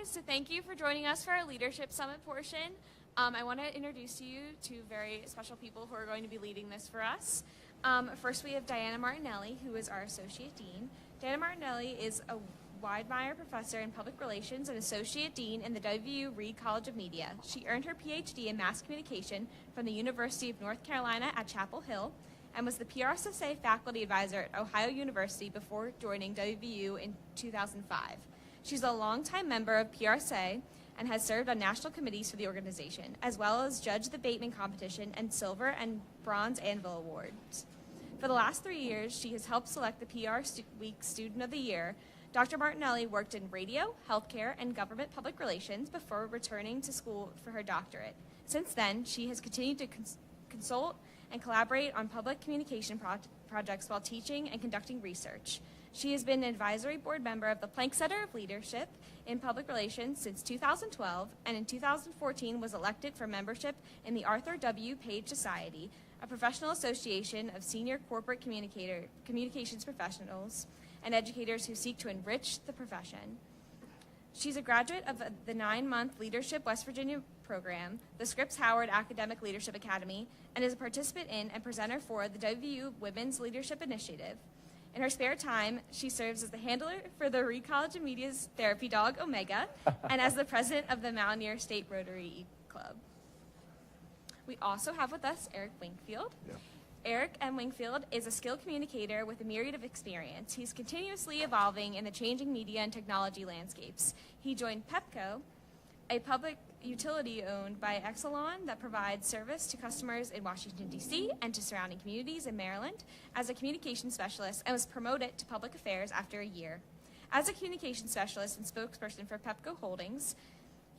guys. So thank you for joining us for our Leadership Summit portion. I want to introduce you to very special people who are going to be leading this for us. First, we have Diana Martinelli, who is our Associate Dean. Diana Martinelli is a Weidmeyer Professor in Public Relations and Associate Dean in the WVU Reed College of Media. She earned her PhD in Mass Communication from the University of North Carolina at Chapel Hill and was the PRSSA Faculty Advisor at Ohio University before joining WVU in 2005. She's a longtime member of PRSSA and has served on national committees for the organization, as well as judged the Bateman Competition and Silver and Bronze Anvil Awards. For the last 3 years, she has helped select the PR Week Student of the Year. Dr. Martinelli worked in radio, healthcare, and government public relations before returning to school for her doctorate. Since then, she has continued to consult and collaborate on public communication projects while teaching and conducting research. She has been an advisory board member of the Planck Center of Leadership in Public Relations since 2012, and in 2014 was elected for membership in the Arthur W. Page Society, a professional association of senior corporate communications professionals and educators who seek to enrich the profession. She's a graduate of the 9-month Leadership West Virginia program, the Scripps Howard Academic Leadership Academy, and is a participant in and presenter for the WVU Women's Leadership Initiative. In her spare time, she serves as the handler for the Reed College of Media's therapy dog, Omega, and as the president of the Mountaineer State Rotary Club. We also have with us Eric Wingfield. Yeah. Eric M. Wingfield is a skilled communicator with a myriad of experience. He's continuously evolving in the changing media and technology landscapes. He joined PEPCO, a public utility owned by Exelon that provides service to customers in Washington, D.C. and to surrounding communities in Maryland as a communication specialist and was promoted to public affairs after a year. As a communication specialist and spokesperson for PEPCO Holdings,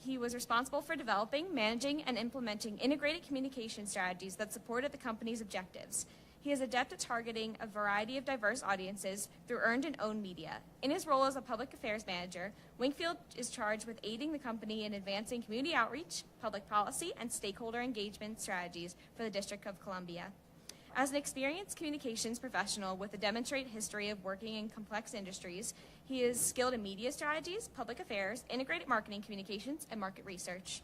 he was responsible for developing, managing, and implementing integrated communication strategies that supported the company's objectives. He is adept at targeting a variety of diverse audiences through earned and owned media. In his role as a public affairs manager, Wingfield is charged with aiding the company in advancing community outreach, public policy, and stakeholder engagement strategies for the District of Columbia. As an experienced communications professional with a demonstrated history of working in complex industries, he is skilled in media strategies, public affairs, integrated marketing communications, and market research.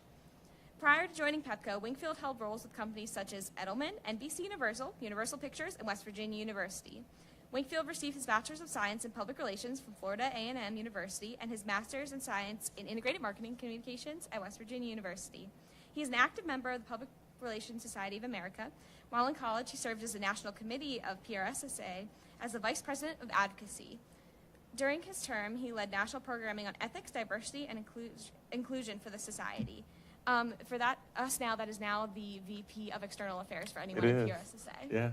Prior to joining PEPCO, Wingfield held roles with companies such as Edelman, NBC Universal, Universal Pictures, and West Virginia University. Wingfield received his Bachelor's of Science in Public Relations from Florida A&M University and his Master's in Science in Integrated Marketing Communications at West Virginia University. He is an active member of the Public Relations Society of America. While in college, he served as the National Committee of PRSSA as the Vice President of Advocacy. During his term, he led national programming on ethics, diversity, and inclusion for the society. For that, that is now the VP of External Affairs for anyone at PRSSA. Yeah.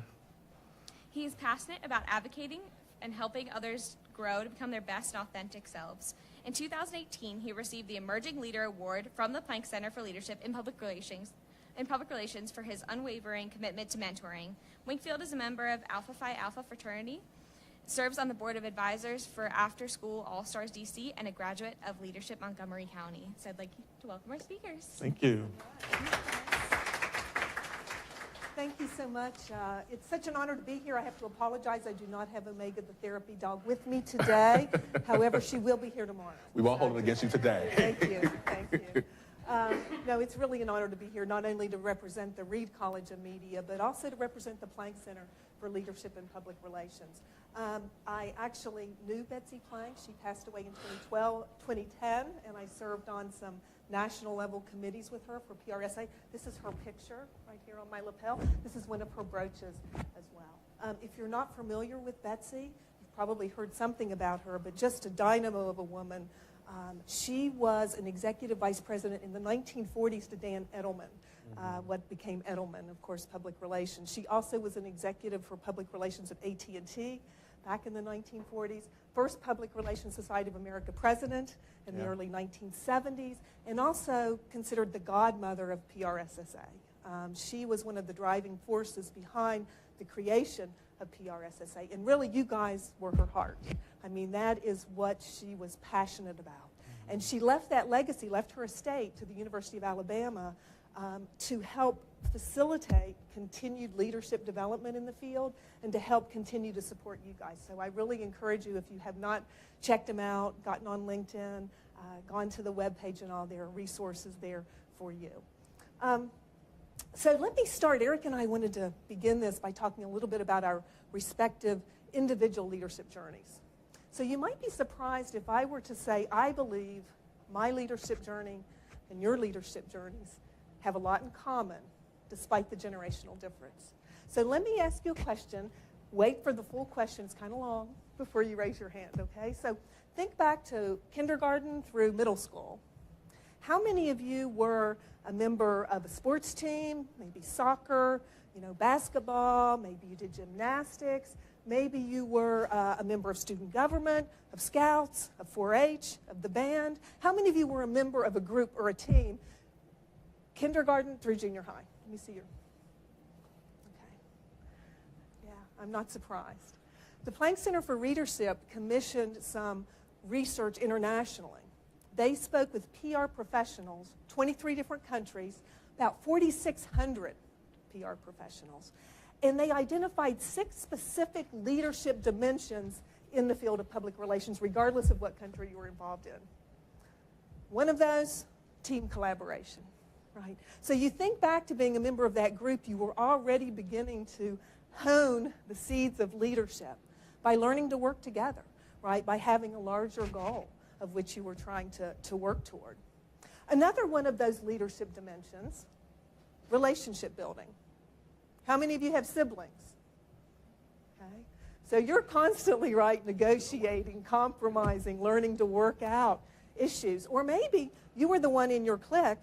He is passionate about advocating and helping others grow to become their best and authentic selves. In 2018, he received the Emerging Leader Award from the Planck Center for Leadership in Public Relations for his unwavering commitment to mentoring. Wingfield is a member of Alpha Phi Alpha fraternity, serves on the board of advisors for After School All Stars DC, and a graduate of Leadership Montgomery County. So I'd like to welcome our speakers. Thank you. Thank you so much. It's such an honor to be here. I have to apologize. I do not have Omega, the therapy dog, with me today. However, she will be here tomorrow. We won't hold it against you today. Thank you. Thank you. No, it's really an honor to be here, not only to represent the Reed College of Media, but also to represent the Planck Center for Leadership and Public Relations. I actually knew Betsy Planck. She passed away in 2010, and I served on some national level committees with her for PRSA. This is her picture right here on my lapel. This is one of her brooches as well. If you're not familiar with Betsy, you've probably heard something about her, but just a dynamo of a woman. She was an executive vice president in the 1940s to Dan Edelman, what became Edelman, of course, public relations. She also was an executive for public relations at AT&T back in the 1940s, first Public Relations Society of America president in the early 1970s, and also considered the godmother of PRSSA. She was one of the driving forces behind the creation of PRSSA, and really you guys were her heart. I mean, that is what she was passionate about. And she left that legacy, left her estate to the University of Alabama to help facilitate continued leadership development in the field and to help continue to support you guys. So I really encourage you, if you have not checked them out, gotten on LinkedIn, gone to the webpage and all, there are resources there for you. So let me start. Eric and I wanted to begin this by talking a little bit about our respective individual leadership journeys. So you might be surprised if I were to say, I believe my leadership journey and your leadership journeys have a lot in common, despite the generational difference. So let me ask you a question. Wait for the full question. It's kind of long before you raise your hand, okay? So think back to kindergarten through middle school. How many of you were a member of a sports team, maybe soccer, basketball, maybe you did gymnastics, maybe you were a member of student government, of Scouts, of 4-H, of the band? How many of you were a member of a group or a team, kindergarten through junior high? Let me see your, okay. Yeah, I'm not surprised. The Planck Center for Readership commissioned some research internationally. They spoke with PR professionals, 23 different countries, about 4,600 PR professionals. And they identified 6 specific leadership dimensions in the field of public relations, regardless of what country you were involved in. One of those, team collaboration, right? So you think back to being a member of that group, you were already beginning to hone the seeds of leadership by learning to work together, right? By having a larger goal of which you were trying to work toward. Another one of those leadership dimensions, relationship building. How many of you have siblings? Okay. So you're constantly, right, negotiating, compromising, learning to work out issues. Or maybe you were the one in your clique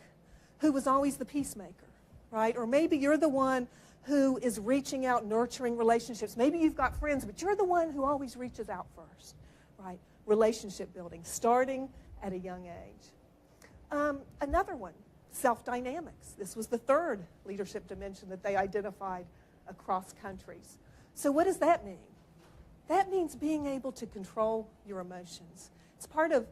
who was always the peacemaker, right? Or maybe you're the one who is reaching out, nurturing relationships. Maybe you've got friends, but you're the one who always reaches out first, right? Relationship building, starting at a young age. Another one, self-dynamics. This was the third leadership dimension that they identified across countries. So what does that mean? That means being able to control your emotions. It's part of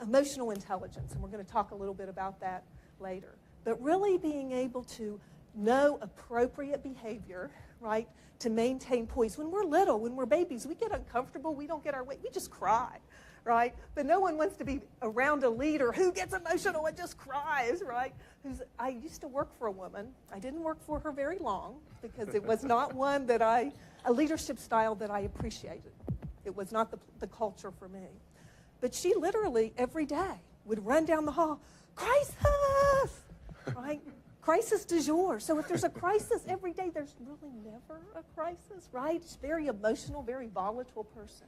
emotional intelligence, and we're going to talk a little bit about that later. But really being able to know appropriate behavior, right, to maintain poise. When we're little, when we're babies, we get uncomfortable, we don't get our way, we just cry, right? But no one wants to be around a leader who gets emotional and just cries, right? I used to work for a woman. I didn't work for her very long because it was not one that a leadership style that I appreciated. It was not the culture for me. But she literally every day would run down the hall, crisis, right? Crisis du jour. So if there's a crisis every day, there's really never a crisis, right? It's very emotional, very volatile person.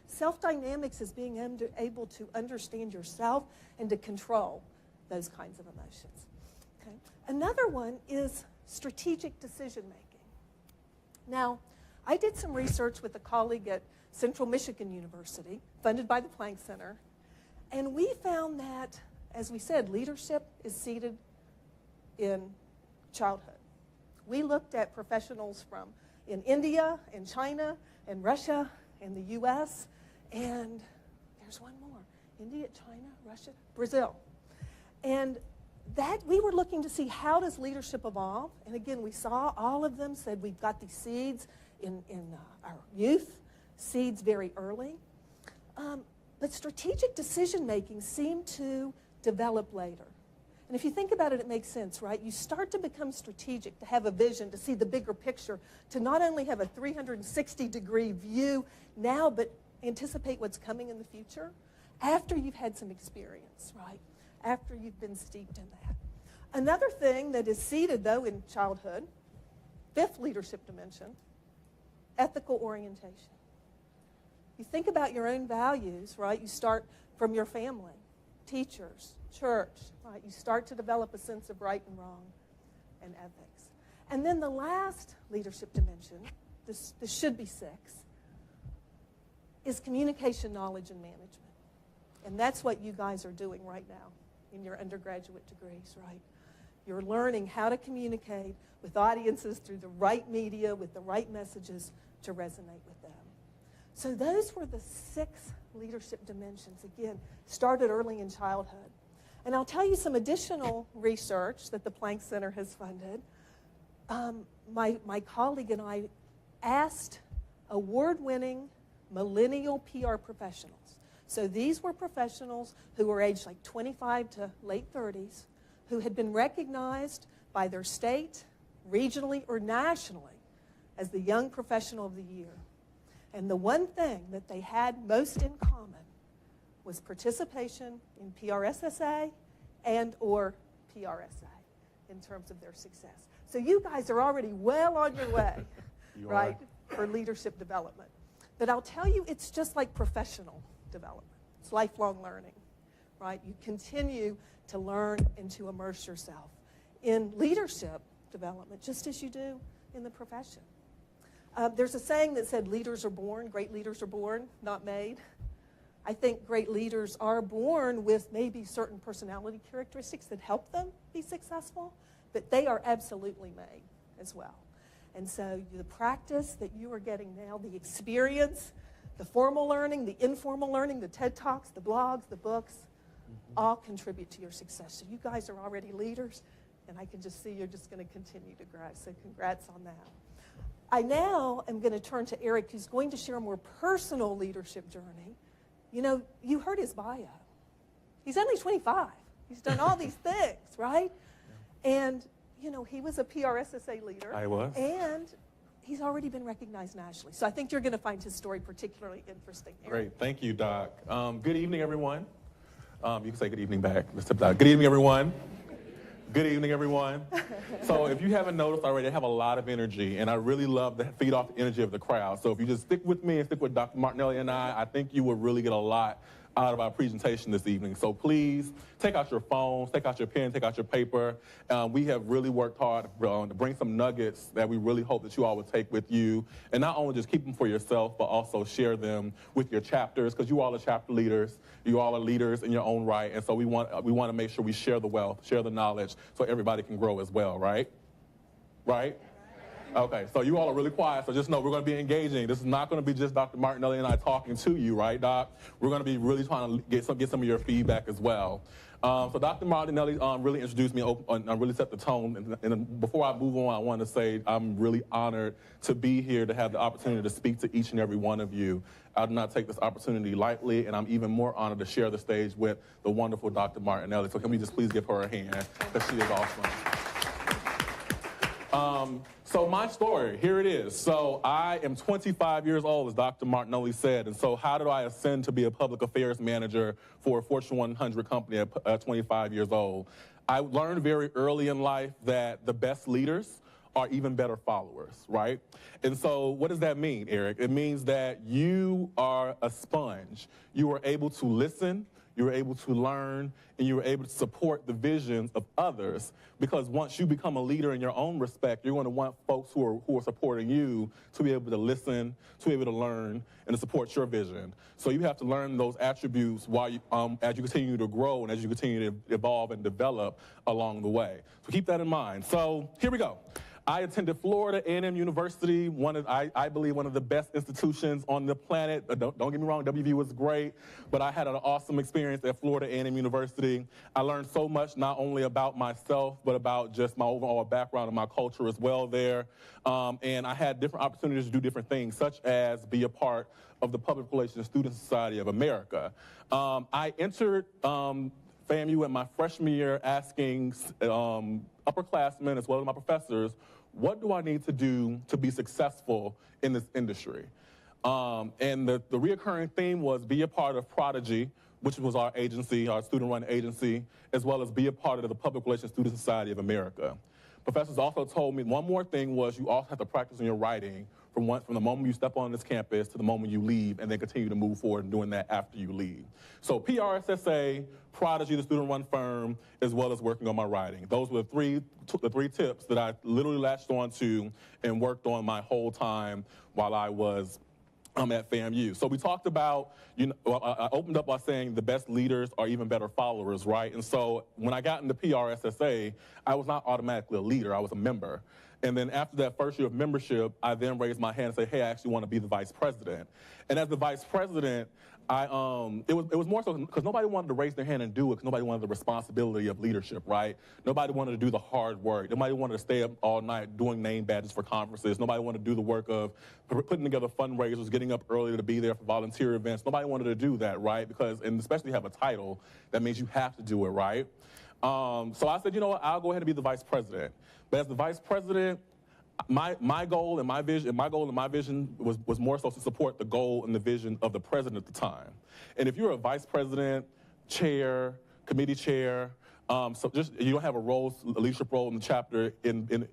Self-dynamics is being able to understand yourself and to control those kinds of emotions. Okay. Another one is strategic decision-making. Now, I did some research with a colleague at Central Michigan University, funded by the Planck Center, and we found that, as we said, leadership is seated in childhood. We looked at professionals from in India and China and Russia and the U.S., and there's one more, India, China, Russia, Brazil. And that we were looking to see how does leadership evolve. And again, we saw all of them said we've got these seeds in our youth, seeds very early. But strategic decision-making seemed to develop later. And if you think about it, it makes sense, right? You start to become strategic, to have a vision, to see the bigger picture, to not only have a 360-degree view now, but anticipate what's coming in the future after you've had some experience, right? After you've been steeped in that. Another thing that is seated, though, in childhood, fifth leadership dimension, ethical orientation. You think about your own values, right? You start from your family, teachers, church, right? You start to develop a sense of right and wrong and ethics. And then the last leadership dimension, this should be 6, is communication, knowledge, and management. And that's what you guys are doing right now in your undergraduate degrees, right? You're learning how to communicate with audiences through the right media, with the right messages to resonate with them. So those were the 6 leadership dimensions, again, started early in childhood. And I'll tell you some additional research that the Planck Center has funded my colleague and I asked award-winning millennial PR professionals. So these were professionals who were aged like 25 to late 30s, who had been recognized by their state, regionally, or nationally as the Young Professional of the Year. And the one thing that they had most in common was participation in PRSSA and or PRSA in terms of their success. So you guys are already well on your way, right, for leadership development. But I'll tell you, it's just like professional development. It's lifelong learning, right? You continue to learn and to immerse yourself in leadership development, just as you do in the profession. There's a saying that said leaders are born, great leaders are born, not made. I think great leaders are born with maybe certain personality characteristics that help them be successful, but they are absolutely made as well. And so the practice that you are getting now, the experience, the formal learning, the informal learning, the TED Talks, the blogs, the books, all contribute to your success. So you guys are already leaders, and I can just see you're just going to continue to grow. So congrats on that. I now am going to turn to Eric, who's going to share a more personal leadership journey. You know, you heard his bio. He's only 25. He's done all these things, right? And, you know, he was a PRSSA leader. I was. And he's already been recognized nationally. So I think you're going to find his story particularly interesting. Eric. Great. Thank you, Doc. Good evening, everyone. You can say good evening back. Let's tip Doc. Good evening, everyone. Good evening, everyone. So if you haven't noticed already, I have a lot of energy, and I really love to feed off the energy of the crowd. So if you just stick with me and stick with Dr. Martinelli and I think you will really get a lot out of our presentation this evening. So please take out your phones, take out your pen, take out your paper. We have really worked hard to bring some nuggets that we really hope that you all would take with you, and not only just keep them for yourself, but also share them with your chapters, because you all are chapter leaders. You all are leaders in your own right, and so we want to make sure we share the wealth, share the knowledge, so everybody can grow as well, right? Right? Okay, so you all are really quiet, so just know we're going to be engaging. This is not going to be just Dr. Martinelli and I talking to you, right, Doc? We're going to be really trying to get some of your feedback as well. So Dr. Martinelli really introduced me and really set the tone. And before I move on, I want to say I'm really honored to be here, to have the opportunity to speak to each and every one of you. I do not take this opportunity lightly, and I'm even more honored to share the stage with the wonderful Dr. Martinelli. So can we just please give her a hand, because she is awesome. So my story, here it is. So I am 25 years old, as Dr. Martinelli said, and so how did I ascend to be a public affairs manager for a Fortune 100 company at 25 years old? I learned very early in life that the best leaders are even better followers, right? And so what does that mean, Eric? It means that you are a sponge. You are able to listen, you are able to learn, and you are able to support the visions of others, because once you become a leader in your own respect, you're going to want folks who are supporting you to be able to listen, to be able to learn, and to support your vision. So you have to learn those attributes while you, as you continue to grow and as you continue to evolve and develop along the way. So keep that in mind. So here we go. I attended Florida A&M University, I believe one of the best institutions on the planet. Don't get me wrong, WVU was great, but I had an awesome experience at Florida A&M University. I learned so much, not only about myself, but about just my overall background and my culture as well there. And I had different opportunities to do different things, such as be a part of the Public Relations Student Society of America. I entered FAMU in my freshman year asking upperclassmen as well as my professors, what do I need to do to be successful in this industry? And the reoccurring theme was be a part of Prodigy, which was our agency, our student-run agency, as well as be a part of the Public Relations Student Society of America. Professors also told me one more thing was you also have to practice on your writing from the moment you step on this campus to the moment you leave, and then continue to move forward and doing that after you leave. So PRSSA, Prodigy, the student-run firm, as well as working on my writing. Those were the three tips that I literally latched onto and worked on my whole time while I was at FAMU. So we talked about, I opened up by saying the best leaders are even better followers, right? And so when I got into PRSSA, I was not automatically a leader, I was a member. And then after that first year of membership, I then raised my hand and said, hey, I actually want to be the vice president. And as the vice president, it was more so because nobody wanted to raise their hand and do it because nobody wanted the responsibility of leadership, right? Nobody wanted to do the hard work. Nobody wanted to stay up all night doing name badges for conferences. Nobody wanted to do the work of putting together fundraisers, getting up early to be there for volunteer events. Nobody wanted to do that, right? Because, and especially have a title, that means you have to do it, right? So I said, you know what, I'll go ahead and be the vice president. But as the vice president, my goal and my vision was more so to support the goal and the vision of the president at the time. And if you're a vice president, chair, committee chair, so just you don't have a leadership role in the chapter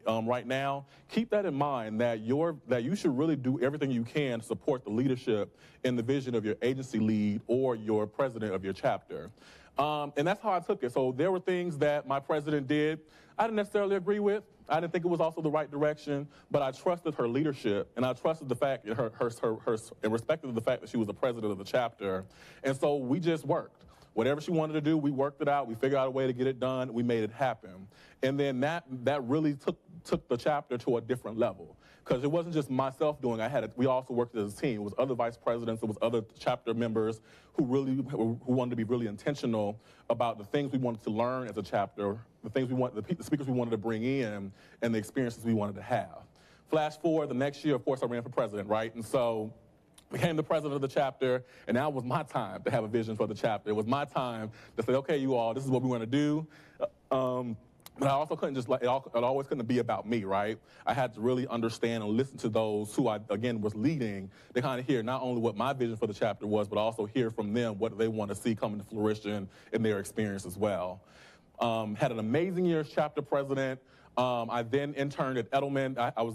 right now, keep that in mind that you should really do everything you can to support the leadership and the vision of your agency lead or your president of your chapter. And that's how I took it. So there were things that my president did I didn't necessarily agree with. I didn't think it was also the right direction, but I trusted her leadership, and I trusted the fact and and respected the fact that she was the president of the chapter. And so we just worked. Whatever she wanted to do, we worked it out. We figured out a way to get it done. We made it happen. And then that really took the chapter to a different level, because it wasn't just myself doing it. We also worked as a team. It was other vice presidents. It was other chapter members who wanted to be really intentional about the things we wanted to learn as a chapter, the speakers we wanted to bring in, and the experiences we wanted to have. Flash forward, the next year, of course, I ran for president, right? And so became the president of the chapter, and now it was my time to have a vision for the chapter. It was my time to say, okay, you all, this is what we want to do. But I also couldn't just, it always couldn't be about me, right? I had to really understand and listen to those who I, again, was leading to kind of hear not only what my vision for the chapter was, but also hear from them what they want to see come into fruition in their experience as well. Had an amazing year as chapter president. I then interned at Edelman. I was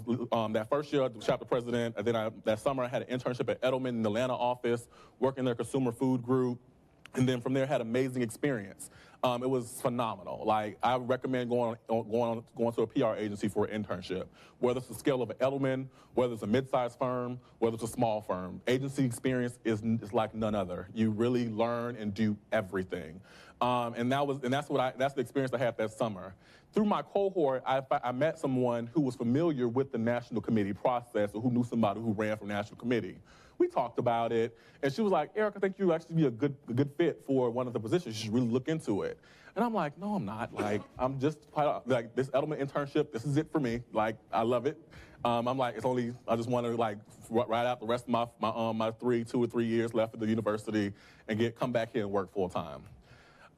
that first year the chapter president, and then that summer I had an internship at Edelman in the Atlanta office, working their consumer food group, and then from there had amazing experience. It was phenomenal. Like, I recommend going to a PR agency for an internship, whether it's the scale of an Edelman, whether it's a mid-sized firm, whether it's a small firm. Agency experience is like none other. You really learn and do everything. And that's the experience I had that summer. Through my cohort, I met someone who was familiar with the national committee process, or who knew somebody who ran for national committee. We talked about it, and she was like, Eric, I think you actually be a good fit for one of the positions. You should really look into it. And I'm like, no, I'm not. Like, I'm just, like, this Edelman internship, this is it for me. Like, I love it. I'm like, I just want to, like, ride out the rest of my 2 or 3 years left at the university and come back here and work full time.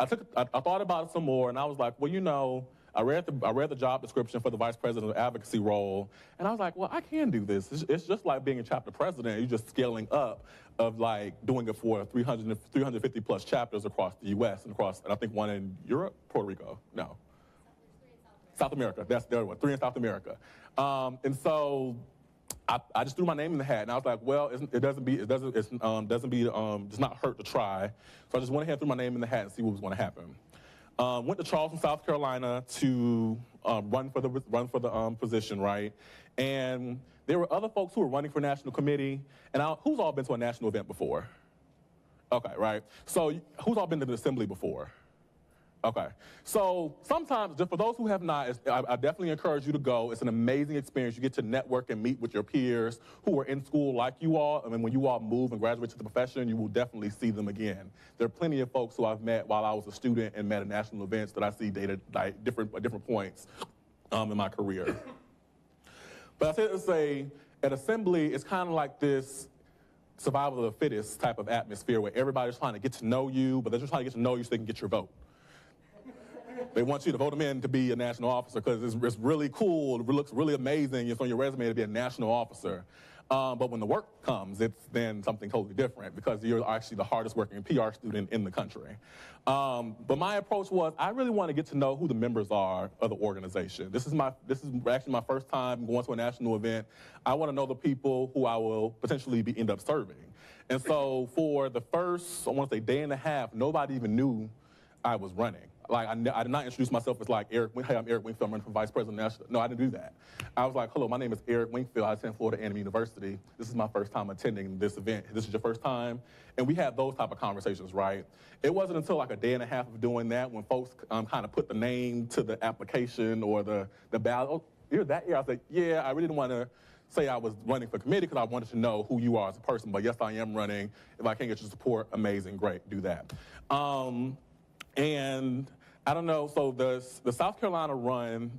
I thought about it some more, and I was like, well, you know, I read the job description for the vice president of advocacy role, and I was like, well, I can do this. It's just like being a chapter president. You're just scaling up of, like, doing it for 350 plus chapters across the U.S. and I think one in Europe, Puerto Rico. No. South America. That's the other one. 3 in South America. And so I just threw my name in the hat, and I was like, well, it does not hurt to try. So I just went ahead and threw my name in the hat and see what was going to happen. Went to Charleston, South Carolina to run for the position, right? And there were other folks who were running for national committee. And who's all been to a national event before? Okay, right. So who's all been to the assembly before? Okay. So sometimes, just for those who have not, I definitely encourage you to go. It's an amazing experience. You get to network and meet with your peers who are in school like you all. I mean, when you all move and graduate to the profession, you will definitely see them again. There are plenty of folks who I've met while I was a student and met at national events that I see at different points in my career. But I said to say, at assembly, it's kind of like this survival of the fittest type of atmosphere where everybody's trying to get to know you, but they're just trying to get to know you so they can get your vote. They want you to vote them in to be a national officer because it's really cool, it looks really amazing, it's on your resume to be a national officer. But when the work comes, it's then something totally different because you're actually the hardest working PR student in the country. But my approach was, I really want to get to know who the members are of the organization. This is actually my first time going to a national event. I want to know the people who I will potentially end up serving. And so for the first, I want to say, day and a half, nobody even knew I was running. Like, I did not introduce myself as like, hey, I'm Eric Wingfield, I'm running for vice president national. No, I didn't do that. I was like, hello, my name is Eric Wingfield. I attend Florida A&M University. This is my first time attending this event. This is your first time? And we had those type of conversations, right? It wasn't until like a day and a half of doing that when folks kind of put the name to the application or the ballot. Oh, you're that year? I was like, yeah, I really didn't want to say I was running for committee because I wanted to know who you are as a person, but yes, I am running. If I can't get your support, amazing, great, do that. And I don't know, so the South Carolina run,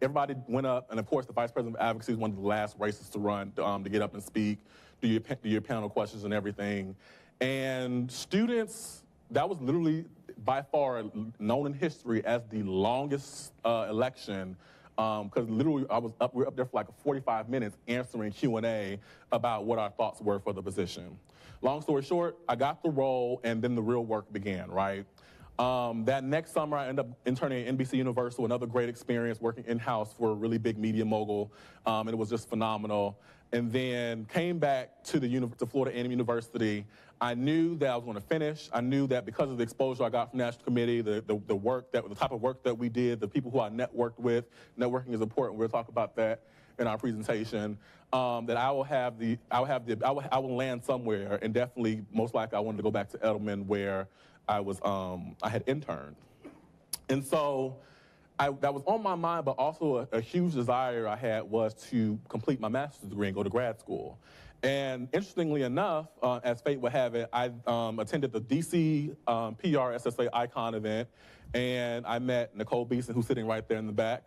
everybody went up, and of course the Vice President of Advocacy is one of the last races to run, to get up and speak, do your panel questions and everything. And students, that was literally by far known in history as the longest election, because literally we were up there for like 45 minutes answering Q&A about what our thoughts were for the position. Long story short, I got the role, and then the real work began, right? That next summer, I ended up interning at NBC Universal, another great experience working in-house for a really big media mogul, and it was just phenomenal. And then came back to Florida A&M University. I knew that I was going to finish. I knew that because of the exposure I got from National Committee, the type of work that we did, the people who I networked with, networking is important. We'll talk about that in our presentation. That I will land somewhere, and definitely, most likely, I wanted to go back to Edelman, where I had interned. And so that was on my mind, but also a huge desire I had was to complete my master's degree and go to grad school. And interestingly enough, as fate would have it, I attended the DC PRSSA Icon event, and I met Nicole Beeson, who's sitting right there in the back.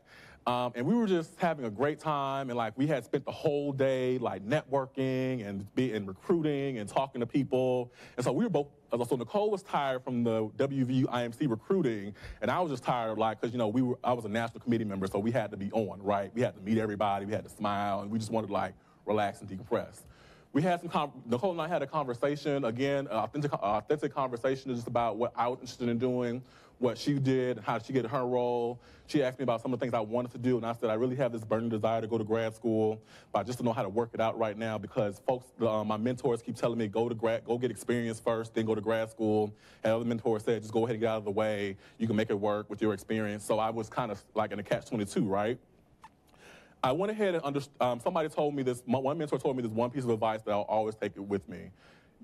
And we were just having a great time, and like we had spent the whole day like networking and recruiting and talking to people. And so we were both, so Nicole was tired from the WVU IMC recruiting, and I was just tired, like, because I was a national committee member, so we had to be on, right? We had to meet everybody, we had to smile, and we just wanted to like relax and decompress. We had Nicole and I had a conversation, again, authentic conversation just about what I was interested in doing, what she did, how did she get her role. She asked me about some of the things I wanted to do, and I said, I really have this burning desire to go to grad school, but I just don't know how to work it out right now because folks, my mentors keep telling me, go get experience first, then go to grad school. And other mentors said, just go ahead and get out of the way. You can make it work with your experience. So I was kind of like in a catch-22, right? I went ahead and somebody told me this, one mentor told me this one piece of advice that I'll always take it with me.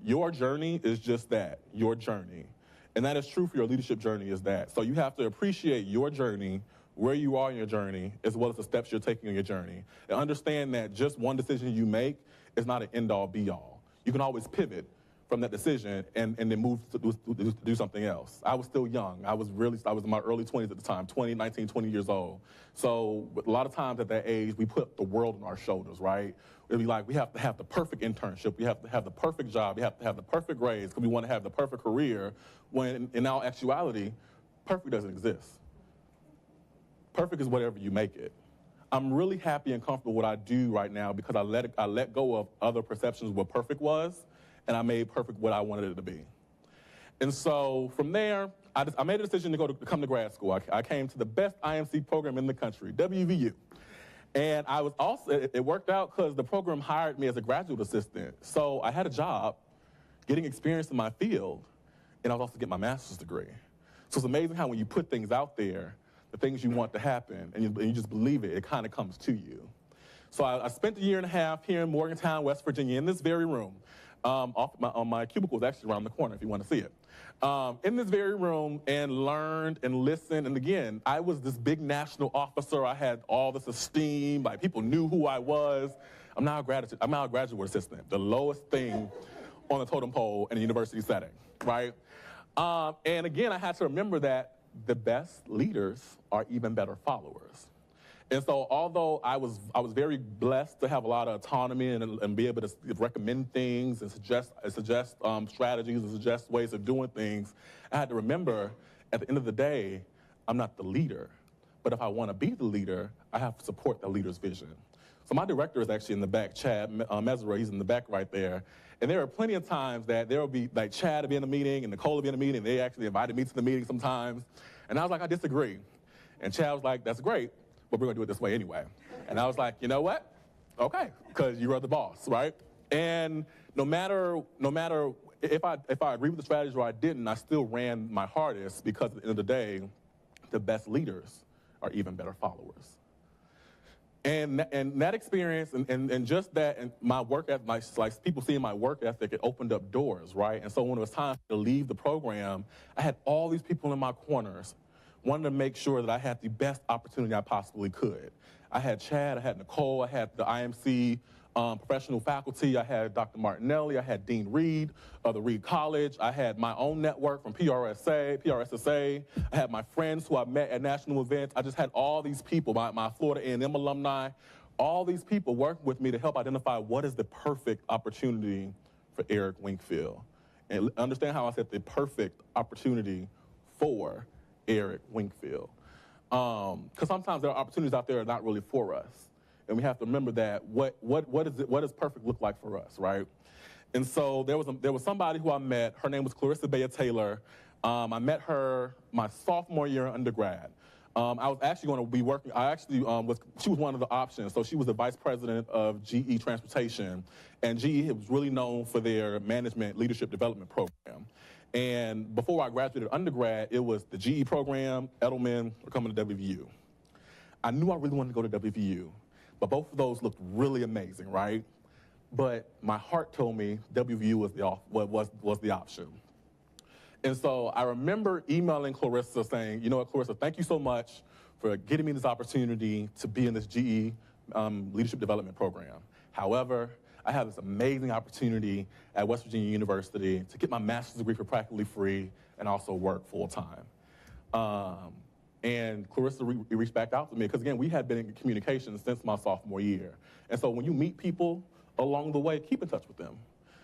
Your journey is just that, your journey. And that is true for your leadership journey is that. So you have to appreciate your journey, where you are in your journey, as well as the steps you're taking on your journey. And understand that just one decision you make is not an end-all, be-all. You can always pivot from that decision and then move to do something else. I was still young. I was in my early 20s at the time, 19, 20 years old. So a lot of times at that age, we put the world on our shoulders, right? It'd be like, we have to have the perfect internship. We have to have the perfect job. We have to have the perfect grades because we want to have the perfect career, when in all actuality, perfect doesn't exist. Perfect is whatever you make it. I'm really happy and comfortable with what I do right now because I let go of other perceptions of what perfect was, and I made perfect what I wanted it to be. And so from there, I made a decision to come to grad school. I came to the best IMC program in the country, WVU. And I was also, it worked out because the program hired me as a graduate assistant. So I had a job, getting experience in my field, and I was also getting my master's degree. So it's amazing how when you put things out there, the things you want to happen, and you just believe it, it kind of comes to you. So I spent a year and a half here in Morgantown, West Virginia, in this very room. My cubicle is actually around the corner if you want to see it. In this very room, and learned and listened. And again, I was this big national officer. I had all this esteem. Like, people knew who I was. I'm now a graduate assistant, the lowest thing on the totem pole in a university setting, right? And again, I had to remember that the best leaders are even better followers. And so although I was very blessed to have a lot of autonomy and be able to recommend things and suggest strategies and suggest ways of doing things, I had to remember at the end of the day, I'm not the leader. But if I want to be the leader, I have to support the leader's vision. So my director is actually in the back, Chad Mesra, he's in the back right there. And there are plenty of times that there will be, like, Chad will be in a meeting and Nicole will be in a meeting. They actually invited me to the meeting sometimes. And I was like, I disagree. And Chad was like, that's great, but we're going to do it this way anyway. And I was like, you know what? Okay, because you are the boss, right? And no matter if I agree with the strategy or I didn't, I still ran my hardest because at the end of the day, the best leaders are even better followers. And that experience and just that and my work ethic, like people seeing my work ethic, it opened up doors, right? And so when it was time to leave the program, I had all these people in my corners wanting to make sure that I had the best opportunity I possibly could. I had Chad, I had Nicole, I had the IMC professional faculty. I had Dr. Martinelli, I had Dean Reed of the Reed College. I had my own network from PRSSA. I had my friends who I met at national events. I just had all these people, my Florida A&M alumni, all these people working with me to help identify what is the perfect opportunity for Eric Wingfield. And understand how I said the perfect opportunity for Eric Wingfield. Because sometimes there are opportunities out there that are not really for us. And we have to remember that what does perfect look like for us, right? And so there was somebody who I met. Her name was Clarissa Baya Taylor. I met her my sophomore year in undergrad. I was actually going to be working. She was one of the options. So she was the vice president of GE Transportation, and GE was really known for their management leadership development program. And before I graduated undergrad, it was the GE program, Edelman, or coming to WVU. I knew I really wanted to go to WVU, but both of those looked really amazing, right? But my heart told me WVU was the option. And so I remember emailing Clarissa saying, you know what, Clarissa, thank you so much for getting me this opportunity to be in this GE leadership development program. However, I have this amazing opportunity at West Virginia University to get my master's degree for practically free and also work full time. And Clarissa reached back out to me because, again, we had been in communication since my sophomore year. And so when you meet people along the way, keep in touch with them.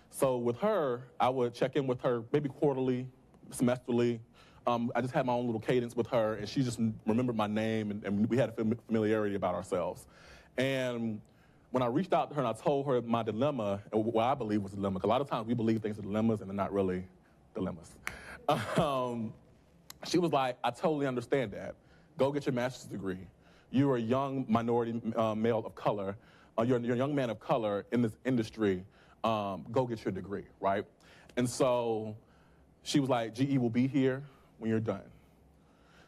So with her, I would check in with her maybe quarterly, semesterly. I just had my own little cadence with her, and she just remembered my name, and we had a familiarity about ourselves. And when I reached out to her and I told her my dilemma, what I believe was a dilemma, because a lot of times we believe things are dilemmas and they're not really dilemmas. She was like, I totally understand that. Go get your master's degree. You're a young minority male of color. You're a young man of color in this industry. Go get your degree, right? And so she was like, GE will be here when you're done.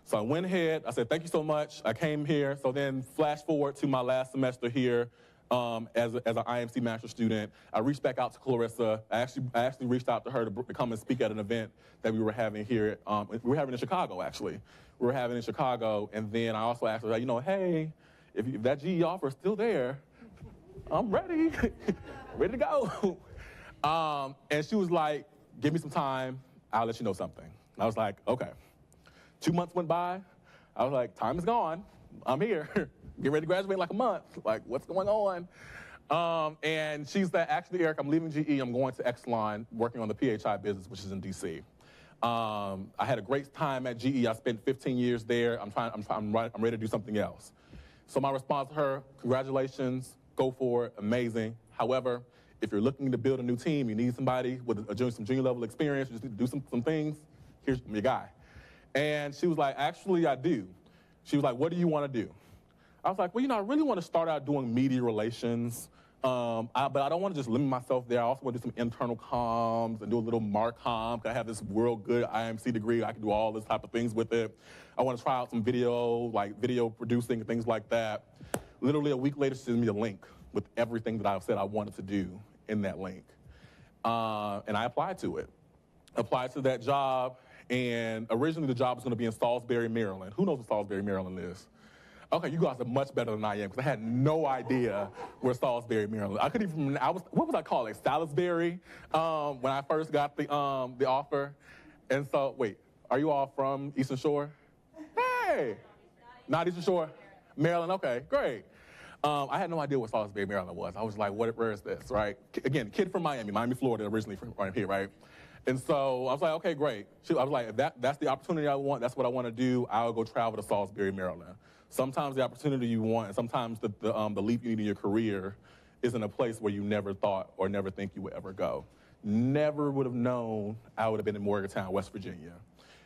So I went ahead, I said, thank you so much. I came here. So then flash forward to my last semester here as an IMC master's student. I reached back out to Clarissa. I actually reached out to her to come and speak at an event that we were having here. We were having in Chicago, actually. We were having in Chicago. And then I also asked her, you know, hey, if that GE offer is still there, I'm ready, ready to go. And she was like, give me some time, I'll let you know something. And I was like, okay. 2 months went by. I was like, time is gone. I'm here. Get ready to graduate in like a month. Like, what's going on? And she said, actually, Eric, I'm leaving GE. I'm going to Exelon, working on the PHI business, which is in DC. I had a great time at GE. I spent 15 years there. I'm ready to do something else. So my response to her, congratulations, go for it, amazing. However, if you're looking to build a new team, you need somebody with some junior level experience, just to do some things, here's your guy. And she was like, actually, I do. She was like, what do you want to do? I was like, well, you know, I really want to start out doing media relations, but I don't want to just limit myself there. I also want to do some internal comms and do a little marcom. I have this real good IMC degree. I can do all this type of things with it. I want to try out some video, like video producing and things like that. Literally a week later, she sent me a link with everything that I said I wanted to do in that link. And I applied to it. Applied to that job, and originally the job was going to be in Salisbury, Maryland. Who knows what Salisbury, Maryland is? Okay, you guys are much better than I am, because I had no idea where Salisbury, Maryland. I couldn't even, what was I called, like Salisbury, when I first got the offer. And so, wait, are you all from Eastern Shore? Hey! Not Eastern Shore? Maryland, okay, great. I had no idea what Salisbury, Maryland was. I was like, where is this, right? Again, kid from Miami, Florida, originally from right here, right? And so I was like, okay, great. I was like, if that's the opportunity I want, that's what I want to do, I'll go travel to Salisbury, Maryland. Sometimes the opportunity you want, and sometimes the leap you need in your career is in a place where you never thought or never think you would ever go. Never would have known I would have been in Morgantown, West Virginia.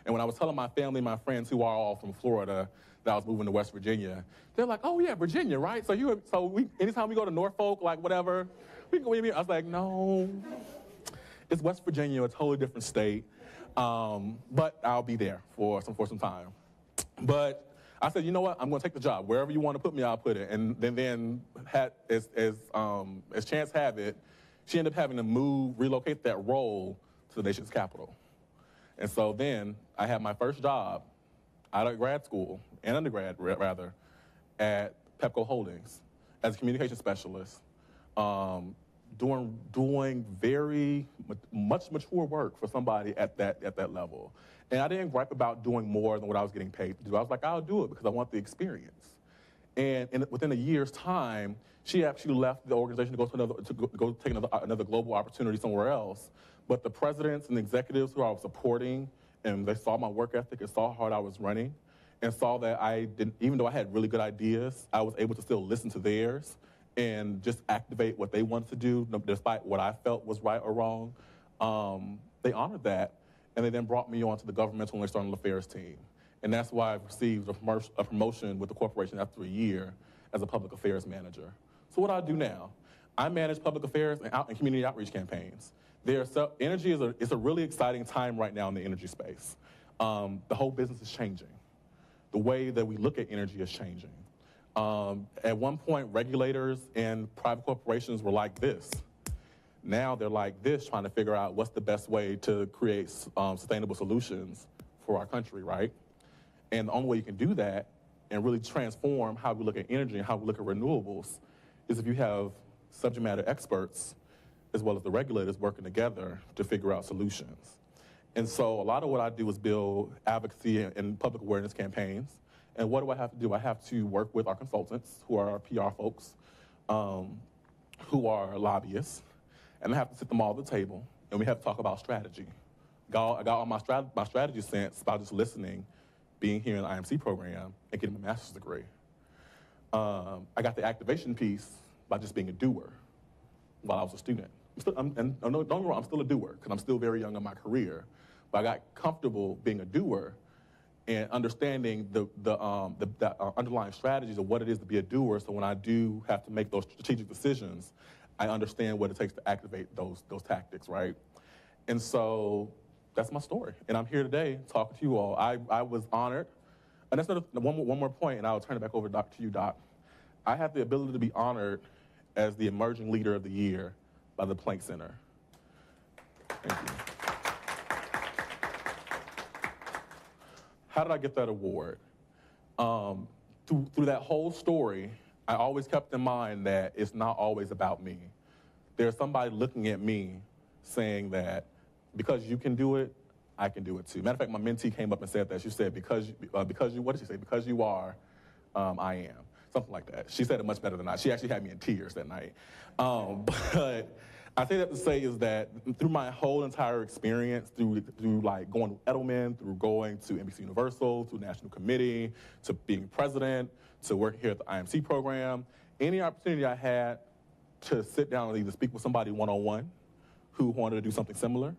And when I was telling my family, my friends who are all from Florida, that I was moving to West Virginia, they're like, oh yeah, Virginia, right? Anytime we go to Norfolk, like whatever, we can go here. I was like, no, it's West Virginia, a totally different state. But I'll be there for some time. But I said, you know what? I'm going to take the job. Wherever you want to put me, I'll put it. And then as chance have it, she ended up having to relocate that role to the nation's capital. And so then I had my first job out of grad school, and undergrad rather, at Pepco Holdings as a communication specialist. doing very much mature work for somebody at that level. And I didn't gripe about doing more than what I was getting paid to do. I was like, I'll do it because I want the experience. And within a year's time, she actually left the organization to go take another global opportunity somewhere else. But the presidents and executives who I was supporting, and they saw my work ethic and saw how hard I was running, and saw that I didn't, even though I had really good ideas, I was able to still listen to theirs and just activate what they wanted to do, despite what I felt was right or wrong. They honored that, and they then brought me onto the governmental and external affairs team. And that's why I've received a promotion with the corporation after a year as a public affairs manager. So what do I do now? I manage public affairs and community outreach campaigns. Energy is a really exciting time right now in the energy space. The whole business is changing. The way that we look at energy is changing. At one point, regulators and private corporations were like this. Now they're like this, trying to figure out what's the best way to create sustainable solutions for our country, right? And the only way you can do that and really transform how we look at energy and how we look at renewables is if you have subject matter experts as well as the regulators working together to figure out solutions. And so a lot of what I do is build advocacy and public awareness campaigns. And what do I have to do? I have to work with our consultants, who are our PR folks, who are lobbyists, and I have to sit them all at the table, and we have to talk about strategy. I got all my strategy sense by just listening, being here in the IMC program, and getting my master's degree. I got the activation piece by just being a doer while I was a student. Don't get me wrong, I'm still a doer, because I'm still very young in my career. But I got comfortable being a doer and understanding the underlying strategies of what it is to be a doer, so when I do have to make those strategic decisions, I understand what it takes to activate those tactics, right? And so that's my story. And I'm here today talking to you all. I was honored. And that's one more point, and I'll turn it back over to you, Doc. I have the ability to be honored as the Emerging Leader of the Year by the Planck Center. Thank you. How did I get that award? Through that whole story, I always kept in mind that it's not always about me. There's somebody looking at me saying that because you can do it, I can do it too. Matter of fact, my mentee came up and said that. She said, because you, what did she say? Because you are, I am. Something like that. She said it much better than I. She actually had me in tears that night. But I say that to say is that through my whole entire experience, through like going to Edelman, through going to NBC Universal, through National Committee, to being president, to working here at the IMC program, any opportunity I had to sit down and either speak with somebody one-on-one who wanted to do something similar,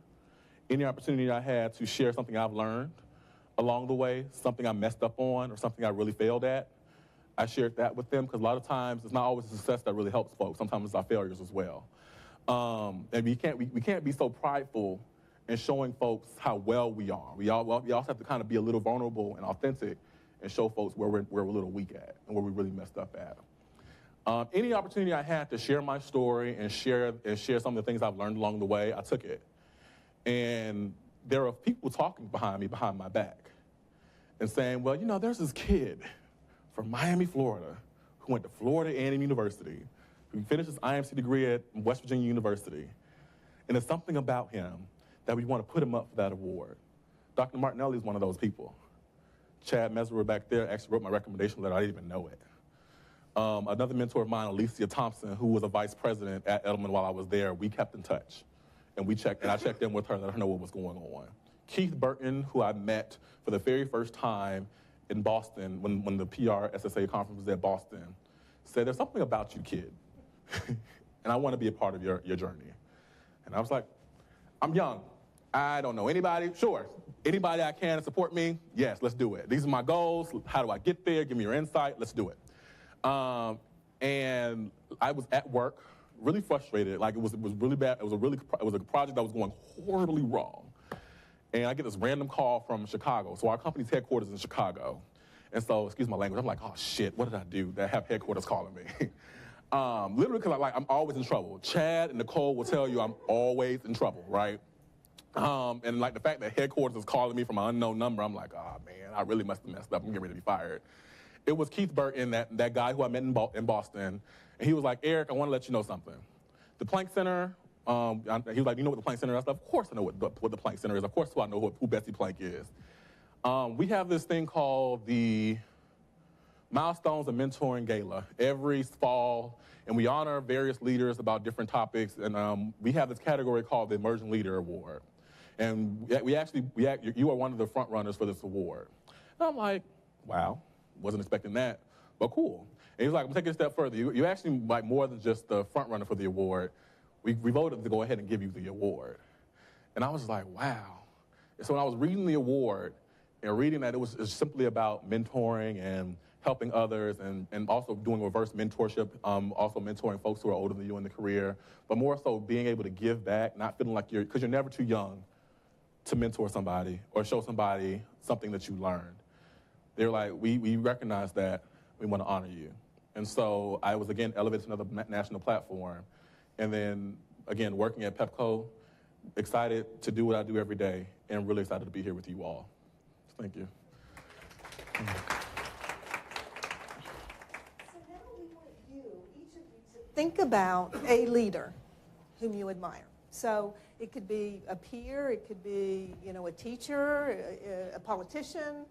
any opportunity I had to share something I've learned along the way, something I messed up on or something I really failed at, I shared that with them, because a lot of times it's not always the success that really helps folks. Sometimes it's our failures as well. And we can't be so prideful in showing folks how well we are. We also have to kind of be a little vulnerable and authentic and show folks where we're a little weak at and where we really messed up at. Any opportunity I had to share my story and share some of the things I've learned along the way, I took it. And there are people talking behind me, behind my back, and saying, well, you know, there's this kid from Miami, Florida, who went to Florida A&M University, who finished his IMC degree at West Virginia University, and there's something about him that we want to put him up for that award. Dr. Martinelli is one of those people. Chad Mesereau back there actually wrote my recommendation letter. I didn't even know it. Another mentor of mine, Alicia Thompson, who was a vice president at Edelman while I was there, we kept in touch. And I checked in with her and let her know what was going on. Keith Burton, who I met for the very first time in Boston when the PRSSA conference was at Boston, said, there's something about you, kid, and I want to be a part of your journey. And I was like, I'm young. I don't know anybody. Sure. Anybody I can to support me? Yes, let's do it. These are my goals. How do I get there? Give me your insight. Let's do it. And I was at work, really frustrated. Like it was really bad. It was a project that was going horribly wrong. And I get this random call from Chicago. So our company's headquarters is in Chicago. And so, excuse my language, I'm like, oh shit, what did I do that have headquarters calling me? Literally because I'm always in trouble. Chad and Nicole will tell you I'm always in trouble, right? And like the fact that headquarters is calling me from an unknown number, I'm like, oh man, I really must have messed up. I'm getting ready to be fired. It was Keith Burton, that guy who I met in Boston, and he was like, Eric, I want to let you know something. The Planck Center, he was like, you know what the Planck Center is? I said, of course I know what the Planck Center is. Of course I know who Bessie Planck is. We have this thing called the Milestones of Mentoring Gala every fall, and we honor various leaders about different topics, and we have this category called the Emerging Leader Award. And you are one of the front runners for this award. And I'm like, wow, wasn't expecting that, but cool. And he was like, I'm taking it a step further. You actually like more than just the front runner for the award. We voted to go ahead and give you the award. And I was like, wow. And so when I was reading the award and reading that it was simply about mentoring and helping others and also doing reverse mentorship, also mentoring folks who are older than you in the career, but more so being able to give back, not feeling like because you're never too young to mentor somebody or show somebody something that you learned. They're like, we recognize that, we want to honor you. And so I was, again, elevated to another national platform. And then, again, working at Pepco, excited to do what I do every day, and really excited to be here with you all. Thank you. So now we want you, each of you, to think about a leader whom you admire. So it could be a peer, it could be, a teacher, a politician,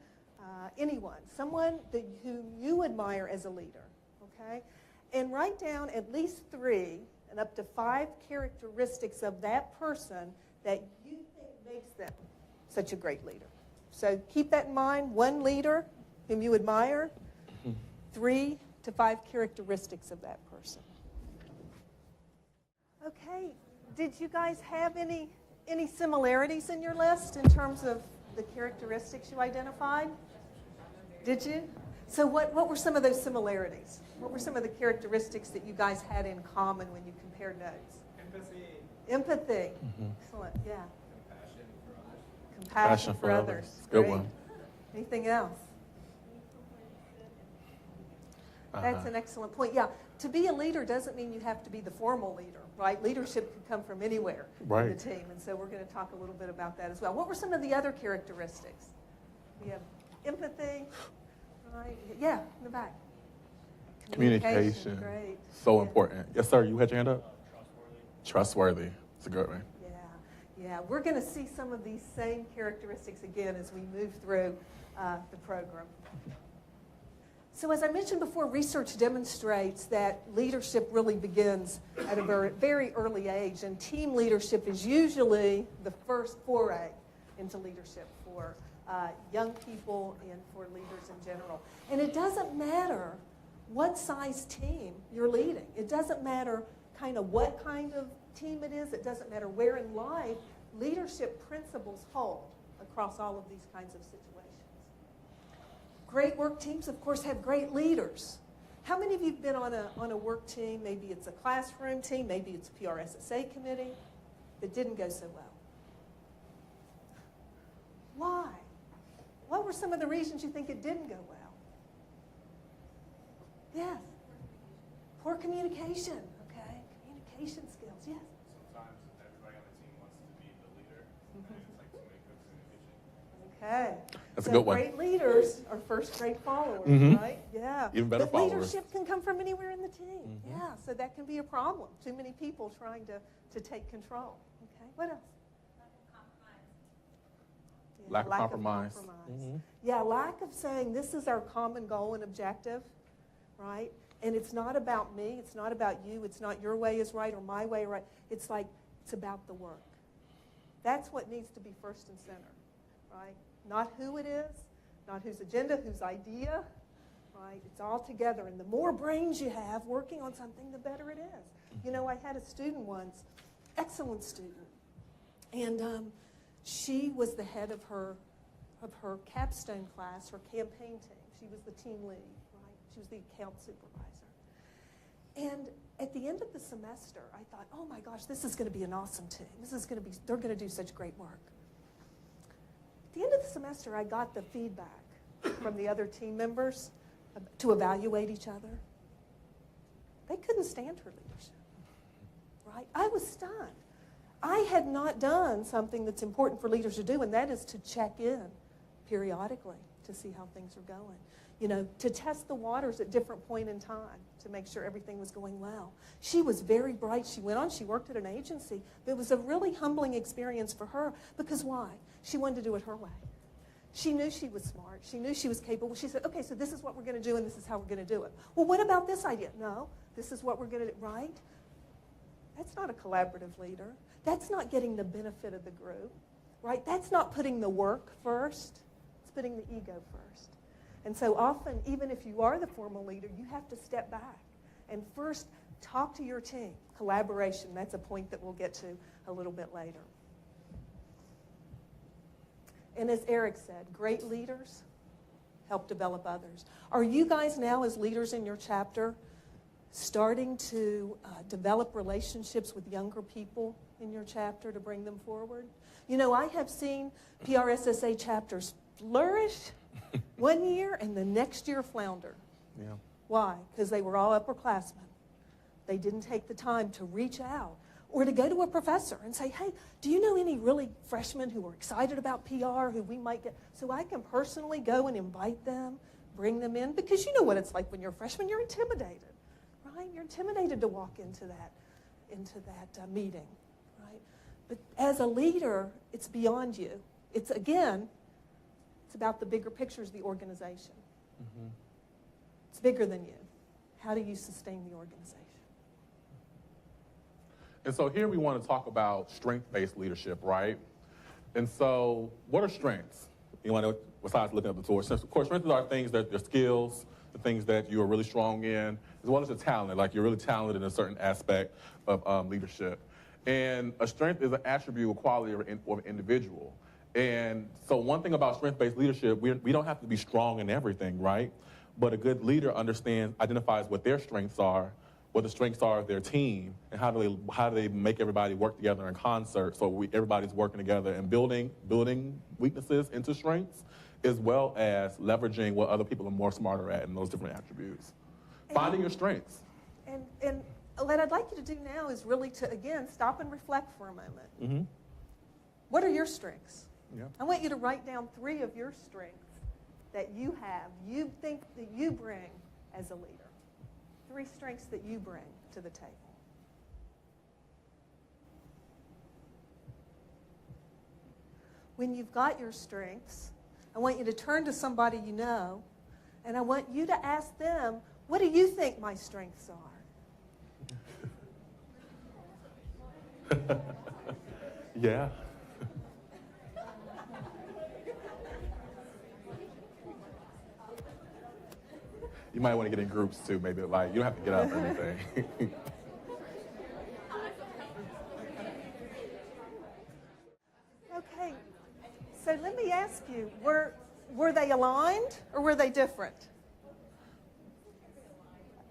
anyone, someone whom you admire as a leader, okay? And write down at least 3 and up to 5 characteristics of that person that you think makes them such a great leader. So keep that in mind, 1 leader whom you admire, 3 to 5 characteristics of that person. Okay, did you guys have any similarities in your list in terms of the characteristics you identified? Did you? So what were some of those similarities? What were some of the characteristics that you guys had in common when you compared notes? Empathy. Excellent, yeah. Compassion for others. Good one. Anything else? That's an excellent point. Yeah, to be a leader doesn't mean you have to be the formal leader, right? Leadership can come from anywhere in the team, and so we're going to talk a little bit about that as well. What were some of the other characteristics? We have empathy, right? Yeah, in the back. Communication. Great. So important. Yes, sir, you had your hand up? Trustworthy. It's a good one. Yeah, we're going to see some of these same characteristics again as we move through the program. So as I mentioned before, research demonstrates that leadership really begins at a very, very early age, and team leadership is usually the first foray into leadership for young people and for leaders in general. And it doesn't matter what size team you're leading. It doesn't matter kind of what kind of team it is. It doesn't matter where in life. Leadership principles hold across all of these kinds of situations. Great work teams, of course, have great leaders. How many of you have been on a work team? Maybe it's a classroom team, maybe it's a PRSSA committee that didn't go so well. Why? What were some of the reasons you think it didn't go well? Yes. Poor communication, okay? Communication skills, yes. Sometimes everybody on the team wants to be the leader, and it's like too many cooks in the kitchen. Okay. That's a good one. Great leaders are first great followers, right? Yeah. Even better but followers. Leadership can come from anywhere in the team. Yeah, so that can be a problem. Too many people trying to take control. Okay, what else? Lack of compromise. Yeah, lack of saying this is our common goal and objective, right? And it's not about me, it's not about you, it's not your way is right or my way is right. It's like, it's about the work. That's what needs to be first and center, right? Not who it is, not whose agenda, whose idea, right? It's all together. And the more brains you have working on something, the better it is. You know, I had a student once, excellent student, and she was the head of her capstone class, her campaign team. She was the team lead, right? She was the account supervisor. And at the end of the semester, I thought, oh my gosh, this is going to be an awesome team. They're going to do such great work. At the end of the semester, I got the feedback from the other team members to evaluate each other. They couldn't stand her leadership, right? I was stunned. I had not done something that's important for leaders to do, and that is to check in periodically, to see how things are going. You know, to test the waters at different point in time to make sure everything was going well. She was very bright. She went on, she worked at an agency, but it was a really humbling experience for her because why? She wanted to do it her way. She knew she was smart. She knew she was capable. She said, okay, so this is what we're going to do and this is how we're going to do it. Well, what about this idea? No, this is what we're going to do, right? That's not a collaborative leader. That's not getting the benefit of the group, right? That's not putting the work first. It's putting the ego first. And so often, even if you are the formal leader, you have to step back and first talk to your team. Collaboration, that's a point that we'll get to a little bit later. And as Eric said, great leaders help develop others. Are you guys now, as leaders in your chapter, starting to develop relationships with younger people in your chapter to bring them forward? You know, I have seen PRSSA chapters flourish one year and the next year flounder. Yeah. Why? Because they were all upperclassmen. They didn't take the time to reach out or to go to a professor and say, hey, do you know any really freshmen who are excited about PR, who we might get? So I can personally go and invite them, bring them in, because you know what it's like when you're a freshman, you're intimidated, right? You're intimidated to walk into that meeting, right? But as a leader, it's beyond you. It's, again, it's about the bigger pictures of the organization. Mm-hmm. It's bigger than you. How do you sustain the organization? And so here we want to talk about strength-based leadership, right? And so what are strengths? You want to, besides looking up the tool, of course, strengths are things that your skills, the things that you are really strong in, as well as your talent, like you're really talented in a certain aspect of leadership. And a strength is an attribute or quality of an individual. And so one thing about strength-based leadership, we don't have to be strong in everything, right? But a good leader identifies what their strengths are, what the strengths are of their team, and how do they make everybody work together in concert so everybody's working together and building weaknesses into strengths, as well as leveraging what other people are more smarter at in those different attributes. Finding your strengths. And what I'd like you to do now is really to, again, stop and reflect for a moment. Mm-hmm. What are your strengths? Yeah. I want you to write down 3 of your strengths that you have, you think that you bring as a leader. 3 strengths that you bring to the table. When you've got your strengths, I want you to turn to somebody you know, and I want you to ask them, what do you think my strengths are? Yeah. You might want to get in groups too, maybe like you don't have to get up or anything. Okay, so let me ask you, were they aligned or were they different?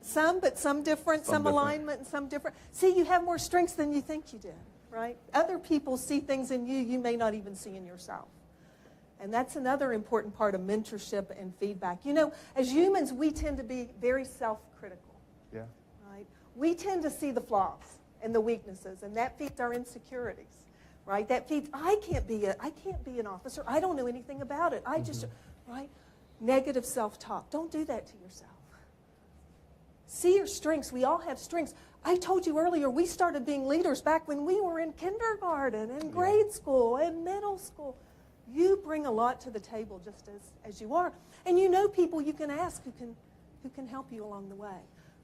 Some, but some different, some alignment and some different. See, you have more strengths than you think you did, right? Other people see things in you may not even see in yourself. And that's another important part of mentorship and feedback. You know, as humans, we tend to be very self-critical. Yeah. Right? We tend to see the flaws and the weaknesses, and that feeds our insecurities, right? That feeds, I can't be an officer. I don't know anything about it. I just, right? Negative self-talk. Don't do that to yourself. See your strengths. We all have strengths. I told you earlier, we started being leaders back when we were in kindergarten and grade school and middle school. You bring a lot to the table just as you are. And you know people you can ask who can help you along the way.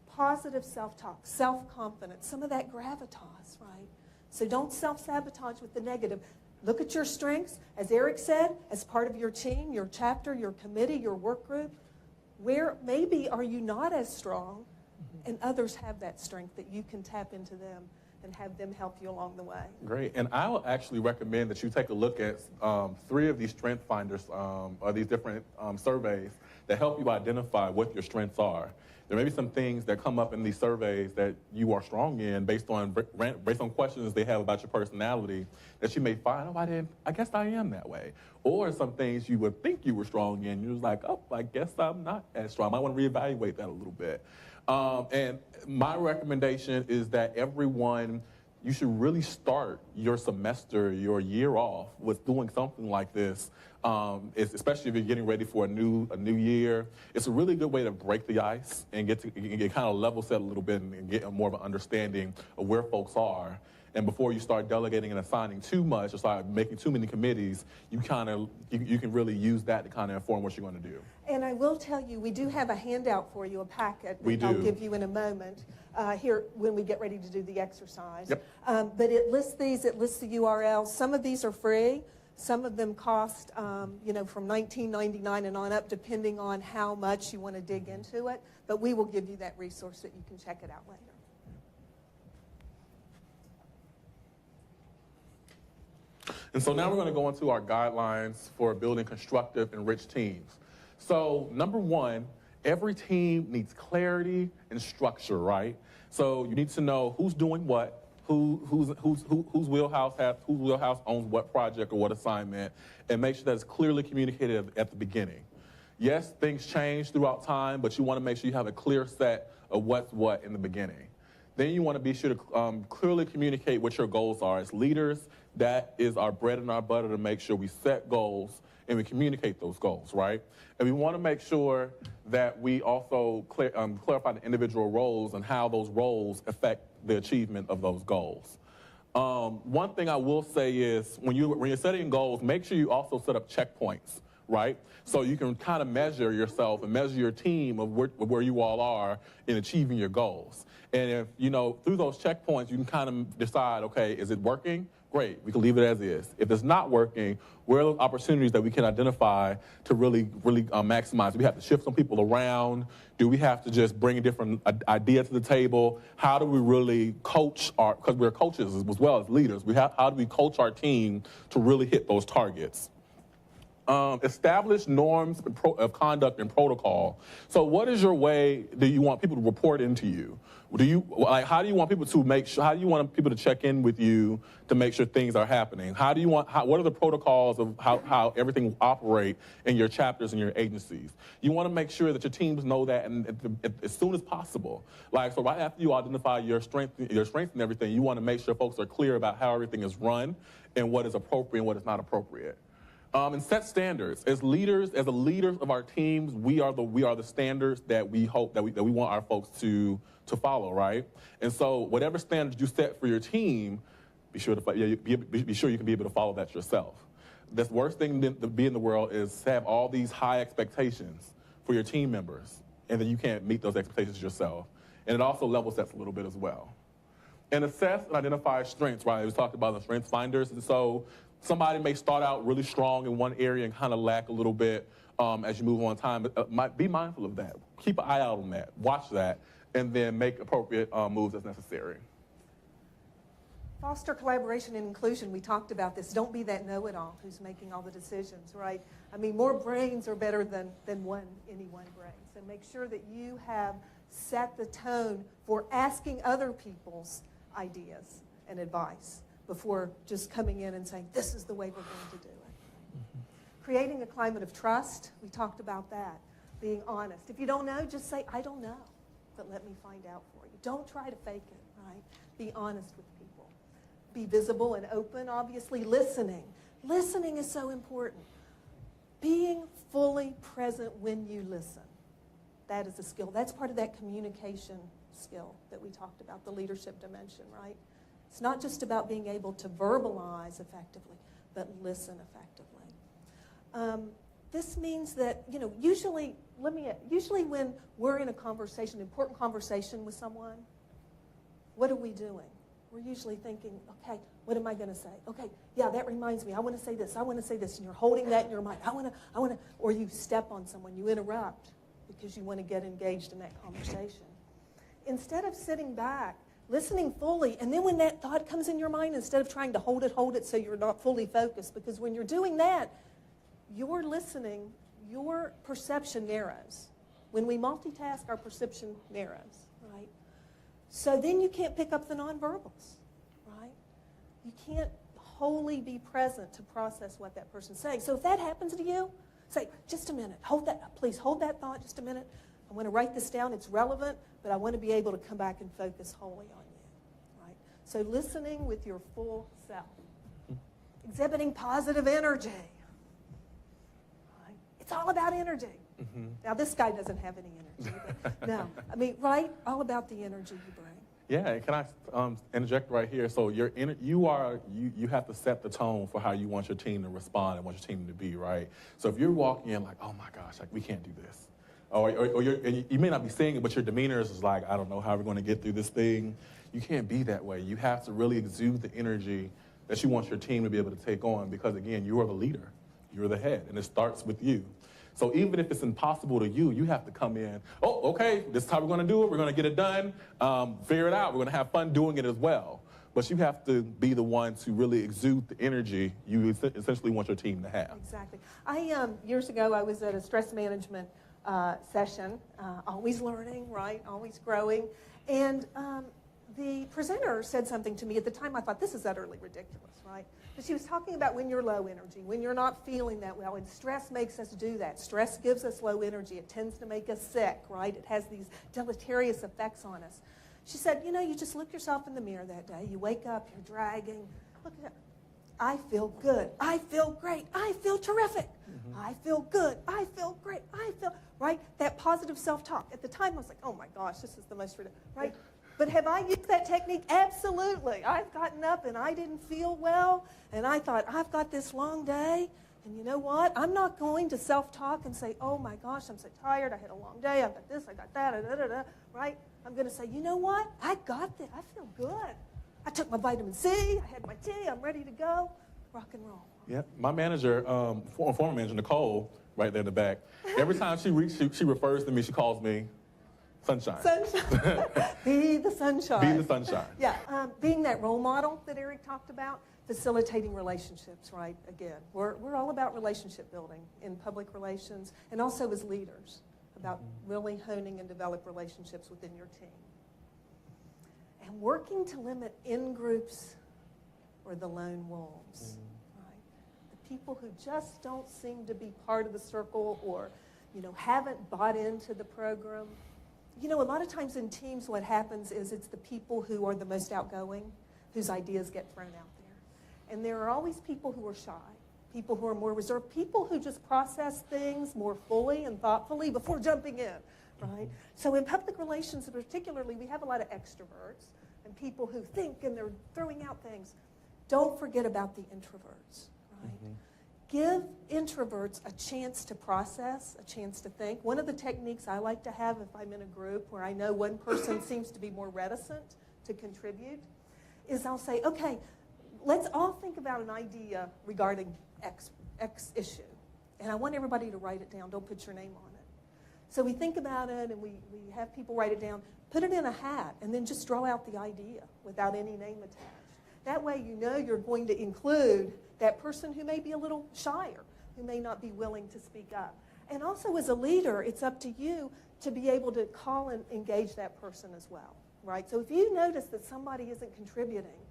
Positive self-talk, self-confidence, some of that gravitas, right? So don't self-sabotage with the negative. Look at your strengths, as Eric said, as part of your team, your chapter, your committee, your work group. Where maybe are you not as strong, and others have that strength that you can tap into them and have them help you along the way. Great. And I would actually recommend that you take a look at 3 of these strength finders or these different surveys that help you identify what your strengths are. There may be some things that come up in these surveys that you are strong in based on questions they have about your personality that you may find, I guess I am that way. Or some things you would think you were strong in, you're just like, I guess I'm not as strong. I might want to reevaluate that a little bit. And my recommendation is that everyone, you should really start your semester, your year off with doing something like this, especially if you're getting ready for a new year. It's a really good way to break the ice and get kind of level set a little bit and get more of an understanding of where folks are. And before you start delegating and assigning too much or start making too many committees, you can really use that to kind of inform what you're going to do. And I will tell you, we do have a handout for you, a packet We that I'll do. give you in a moment here when we get ready to do the exercise. Yep. But it lists these, it lists the URLs. Some of these are free. Some of them cost, from $19.99 and on up, depending on how much you want to dig into it. But we will give you that resource that you can check it out later. And so now we're going to go into our guidelines for building constructive and rich teams. So number one, every team needs clarity and structure, right? So you need to know who's doing what, whose wheelhouse owns what project or what assignment, and make sure that it's clearly communicated at the beginning. Yes, things change throughout time, but you want to make sure you have a clear set of what's what in the beginning. Then you want to be sure to clearly communicate what your goals are. As leaders, that is our bread and our butter to make sure we set goals and we communicate those goals, right? And we want to make sure that we also clarify the individual roles and how those roles affect the achievement of those goals. One thing I will say is when you're setting goals, make sure you also set up checkpoints, right? So you can kind of measure yourself and measure your team of where you all are in achieving your goals. And if, through those checkpoints, you can kind of decide, okay, is it working? Great, we can leave it as is. If it's not working, where are those opportunities that we can identify to really maximize? Do we have to shift some people around? Do we have to just bring a different idea to the table? How do we really coach because we're coaches as well as leaders, how do we coach our team to really hit those targets? Establish norms of conduct and protocol. So what is your way that you want people to report into you? How do you want people to check in with you to make sure things are happening? What are the protocols of how everything operates in your chapters and your agencies? You want to make sure that your teams know that as soon as possible. So right after you identify your strengths and everything, you want to make sure folks are clear about how everything is run and what is appropriate and what is not appropriate. And set standards. As leaders of our teams, we are the standards that we hope that we want our folks to follow, right? And so whatever standards you set for your team, be sure you can be able to follow that yourself. The worst thing to be in the world is to have all these high expectations for your team members, and then you can't meet those expectations yourself. And it also level sets a little bit as well. And assess and identify strengths, right? We talked about the strengths finders, and so somebody may start out really strong in one area and kind of lack a little bit as you move on time. But be mindful of that. Keep an eye out on that. Watch that, and then make appropriate moves as necessary. Foster collaboration and inclusion. We talked about this. Don't be that know-it-all who's making all the decisions, right? I mean, more brains are better than any one brain. So make sure that you have set the tone for asking other people's ideas and advice before just coming in and saying, this is the way we're going to do it. Creating a climate of trust, we talked about that. Being honest. If you don't know, just say, I don't know, but let me find out for you. Don't try to fake it, right? Be honest with people. Be visible and open, obviously. Listening. Listening is so important. Being fully present when you listen. That is a skill. That's part of that communication skill that we talked about, the leadership dimension, right? It's not just about being able to verbalize effectively, but listen effectively. This means that, usually when we're in a conversation, important conversation with someone, what are we doing? We're usually thinking, okay, what am I going to say? Okay, yeah, that reminds me. I want to say this. I want to say this. And you're holding that in your mind. I want to, or you step on someone, you interrupt because you want to get engaged in that conversation. Instead of sitting back, listening fully, and then when that thought comes in your mind, instead of trying to hold it so you're not fully focused, because when you're doing that, you're listening, your perception narrows. When we multitask, our perception narrows, right? So then you can't pick up the nonverbals, right? You can't wholly be present to process what that person's saying. So if that happens to you, say, just a minute, please hold that thought just a minute. I want to write this down, it's relevant, but I want to be able to come back and focus wholly on you, right? So listening with your full self. Exhibiting positive energy. Right? It's all about energy. Now, this guy doesn't have any energy. But no, I mean, right? All about the energy you bring. Yeah, and can I interject right here? So you have to set the tone for how you want your team to respond and want your team to be, right? So if you're walking in like, oh my gosh, like we can't do this, or you may not be saying it, but your demeanor is like, I don't know how we're going to get through this thing. You can't be that way. You have to really exude the energy that you want your team to be able to take on, because again, you are the leader, you're the head, and it starts with you. So even if it's impossible to you, you have to come in, oh, okay, this is how we're going to do it. We're going to get it done, figure it out. We're going to have fun doing it as well. But you have to be the one to really exude the energy you essentially want your team to have. Exactly. Years ago, I was at a stress management session, always learning, right, always growing. And the presenter said something to me. At the time, I thought, this is utterly ridiculous, right? But she was talking about when you're low energy, when you're not feeling that well, and stress makes us do that. Stress gives us low energy. It tends to make us sick, right? It has these deleterious effects on us. She said, you know, you just look yourself in the mirror that day. You wake up, you're dragging. Look at that. I feel good. I feel great. I feel terrific. I feel good. I feel great. I feel, right? That positive self-talk. At the time, I was like, oh my gosh, this is the most ridiculous, right? But have I used that technique? Absolutely. I've gotten up and I didn't feel well, and I thought, I've got this long day, and you know what? I'm not going to self-talk and say, oh my gosh, I'm so tired, I had a long day, I've got this, I got that, right? I'm going to say, you know what? I got this. I feel good. I took my vitamin C, I had my tea, I'm ready to go. Rock and roll. Yeah, my manager, former manager, Nicole, right there in the back, every time she refers to me, she calls me Sunshine. Sunshine. Be the sunshine. Be the sunshine. Yeah, being that role model that Eric talked about, facilitating relationships, right? Again, we're all about relationship building in public relations, and also as leaders, about really honing and develop relationships within your team. And working to limit in-groups or the lone wolves, right? The people who just don't seem to be part of the circle, or, you know, haven't bought into the program. You know, a lot of times in teams what happens is it's the people who are the most outgoing whose ideas get thrown out there. And there are always people who are shy, people who are more reserved, people who just process things more fully and thoughtfully before jumping in, right? So in public relations particularly, we have a lot of extroverts and people who think and they're throwing out things. Don't forget about the introverts, right? Give introverts a chance to process, a chance to think. One of the techniques I like to have if I'm in a group where I know one person seems to be more reticent to contribute is I'll say, okay, let's all think about an idea regarding X issue. And I want everybody to write it down. Don't put your name on it. So we think about it and we have people write it down, put it in a hat, and then just draw out the idea without any name attached. That way you know you're going to include that person who may be a little shyer, who may not be willing to speak up. And also as a leader, it's up to you to be able to call and engage that person as well, right? So if you notice that somebody isn't contributing,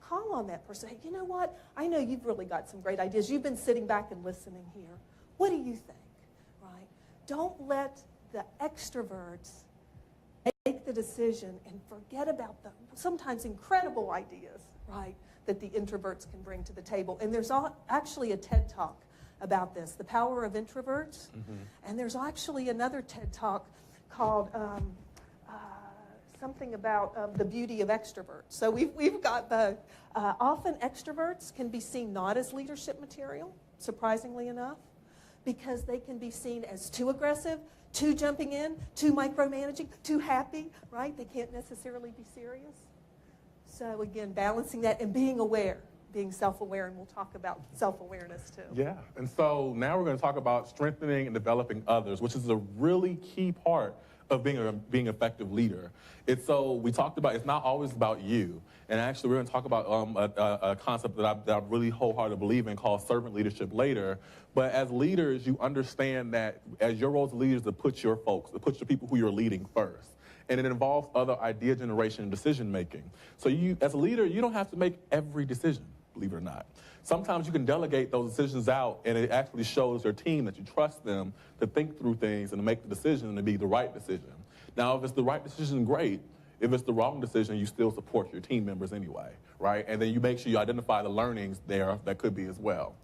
call on that person. Hey, you know what? I know you've really got some great ideas. You've been sitting back and listening here. What do you think, right? Don't let the extroverts make the decision and forget about the sometimes incredible ideas, right, that the introverts can bring to the table. And there's actually a TED Talk about this, The Power of Introverts. And there's actually another TED Talk called something about the beauty of extroverts. So we've got both. Often extroverts can be seen not as leadership material, surprisingly enough, because they can be seen as too aggressive, too jumping in, too micromanaging, too happy, right? They can't necessarily be serious. So again, balancing that and being aware, being self-aware, and we'll talk about self-awareness too. Yeah, and so now we're going to talk about strengthening and developing others, which is a really key part of being an effective leader. So we talked about it's not always about you. And actually, we're going to talk about a concept that I really wholeheartedly believe in called servant leadership later. But as leaders, you understand that as your role as leaders, to put your folks, to put your people who you're leading first. And it involves other idea generation and decision making. So you, as a leader, you don't have to make every decision, believe it or not. Sometimes you can delegate those decisions out, and it actually shows your team that you trust them to think through things and to make the decision and to be the right decision. Now, if it's the right decision, great. If it's the wrong decision, you still support your team members anyway, right? And then you make sure you identify the learnings there that could be as well.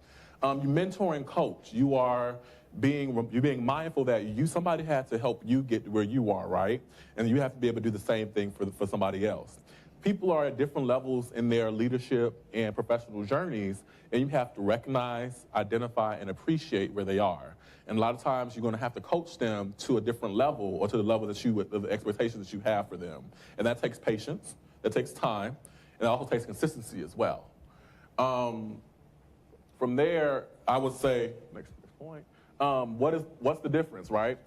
You mentor and coach. You're being mindful that somebody had to help you get where you are, right? And you have to be able to do the same thing for somebody else. People are at different levels in their leadership and professional journeys, and you have to recognize, identify, and appreciate where they are. And a lot of times you're going to have to coach them to a different level, or to the level that the expectations that you have for them. And that takes patience, that takes time, and it also takes consistency as well. From there, I would say, next point, what's the difference, right?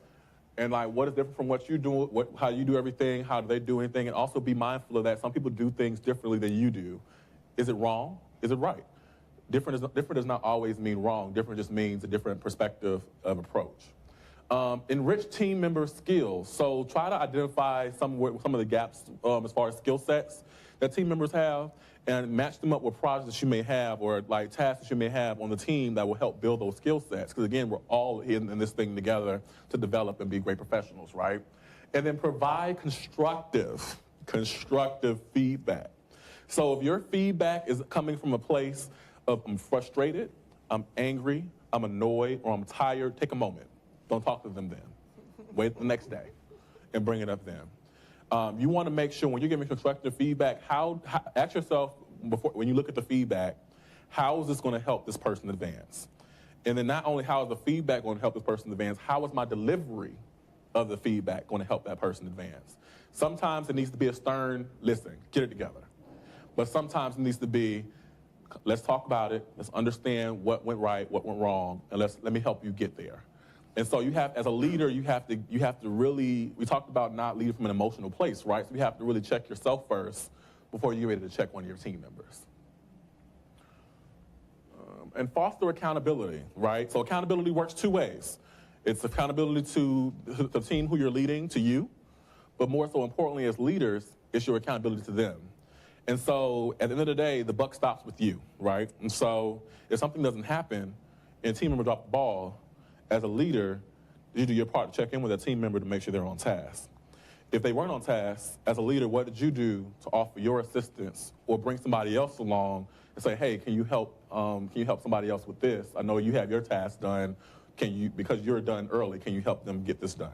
And like, what is different from what you do, how you do everything, how do they do anything, and also be mindful of that some people do things differently than you do. Is it wrong? Is it right? Different does not always mean wrong. Different just means a different perspective of approach. Enrich team member skills. So try to identify some of the gaps as far as skill sets that team members have, and match them up with projects that you may have, or like tasks that you may have on the team that will help build those skill sets. Because again, we're all in this thing together to develop and be great professionals, right? And then provide constructive feedback. So if your feedback is coming from a place of I'm frustrated, I'm angry, I'm annoyed, or I'm tired, take a moment. Don't talk to them then. Wait the next day and bring it up then. You want to make sure when you're giving constructive feedback, ask yourself when you look at the feedback, how is this going to help this person advance? And then not only how is the feedback going to help this person advance, how is my delivery of the feedback going to help that person advance? Sometimes it needs to be a stern, listen, get it together. But sometimes it needs to be, let's talk about it, let's understand what went right, what went wrong, and let me help you get there. And so as a leader, you have to really, we talked about not leading from an emotional place, right? So you have to really check yourself first before you're ready to check one of your team members. And foster accountability, right? So accountability works two ways. It's accountability to the team who you're leading, to you, but more so importantly as leaders, it's your accountability to them. And so at the end of the day, the buck stops with you, right? And so if something doesn't happen and a team member drops the ball, as a leader, you do your part to check in with a team member to make sure they're on task. If they weren't on task, as a leader, what did you do to offer your assistance or bring somebody else along and say, hey, can you help somebody else with this? I know you have your task done. Because you're done early, can you help them get this done?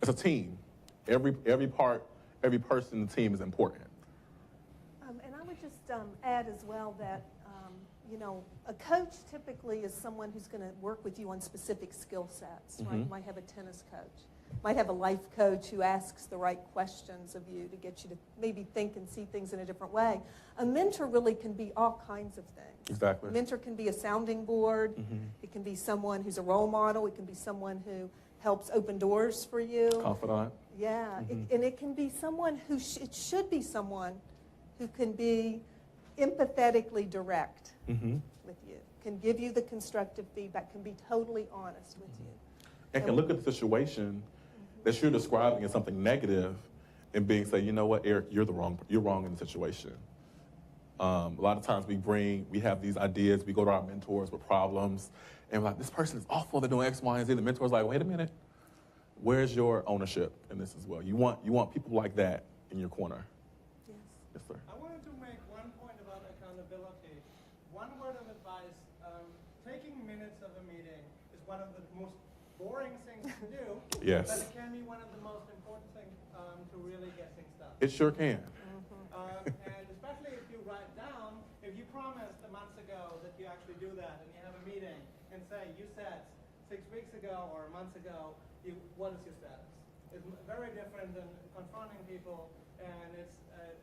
It's a team. Every person in the team is important. And I would just add as well that a coach typically is someone who's going to work with you on specific skill sets, right? You might have a tennis coach, might have a life coach who asks the right questions of you to get you to maybe think and see things in a different way. A mentor really can be all kinds of things. Exactly. A mentor can be a sounding board. It can be someone who's a role model. It can be someone who helps open doors for you. Confidant. Yeah, and it can be someone it should be someone who can be empathetically direct with you, can give you the constructive feedback, can be totally honest with you. And can look at the situation that you're describing as something negative and say, you know what, Eric, you're wrong in the situation. A lot of times we have these ideas, we go to our mentors with problems, and we're like, this person is awful, they're doing X, Y, and Z. The mentor's like, wait a minute, where's your ownership in this as well? You want people like that in your corner. Yes. Yes, sir. I wanted to make one point about accountability. One word of advice, taking minutes of a meeting is one of the most boring things to do. Yes. But it can be one of the most important things to really get things done. It sure can. And especially if you write down, if you promised a month ago that you actually do that, and you have a meeting, and say you said 6 weeks ago or a month ago, what is your status? It's very different than confronting people, and it's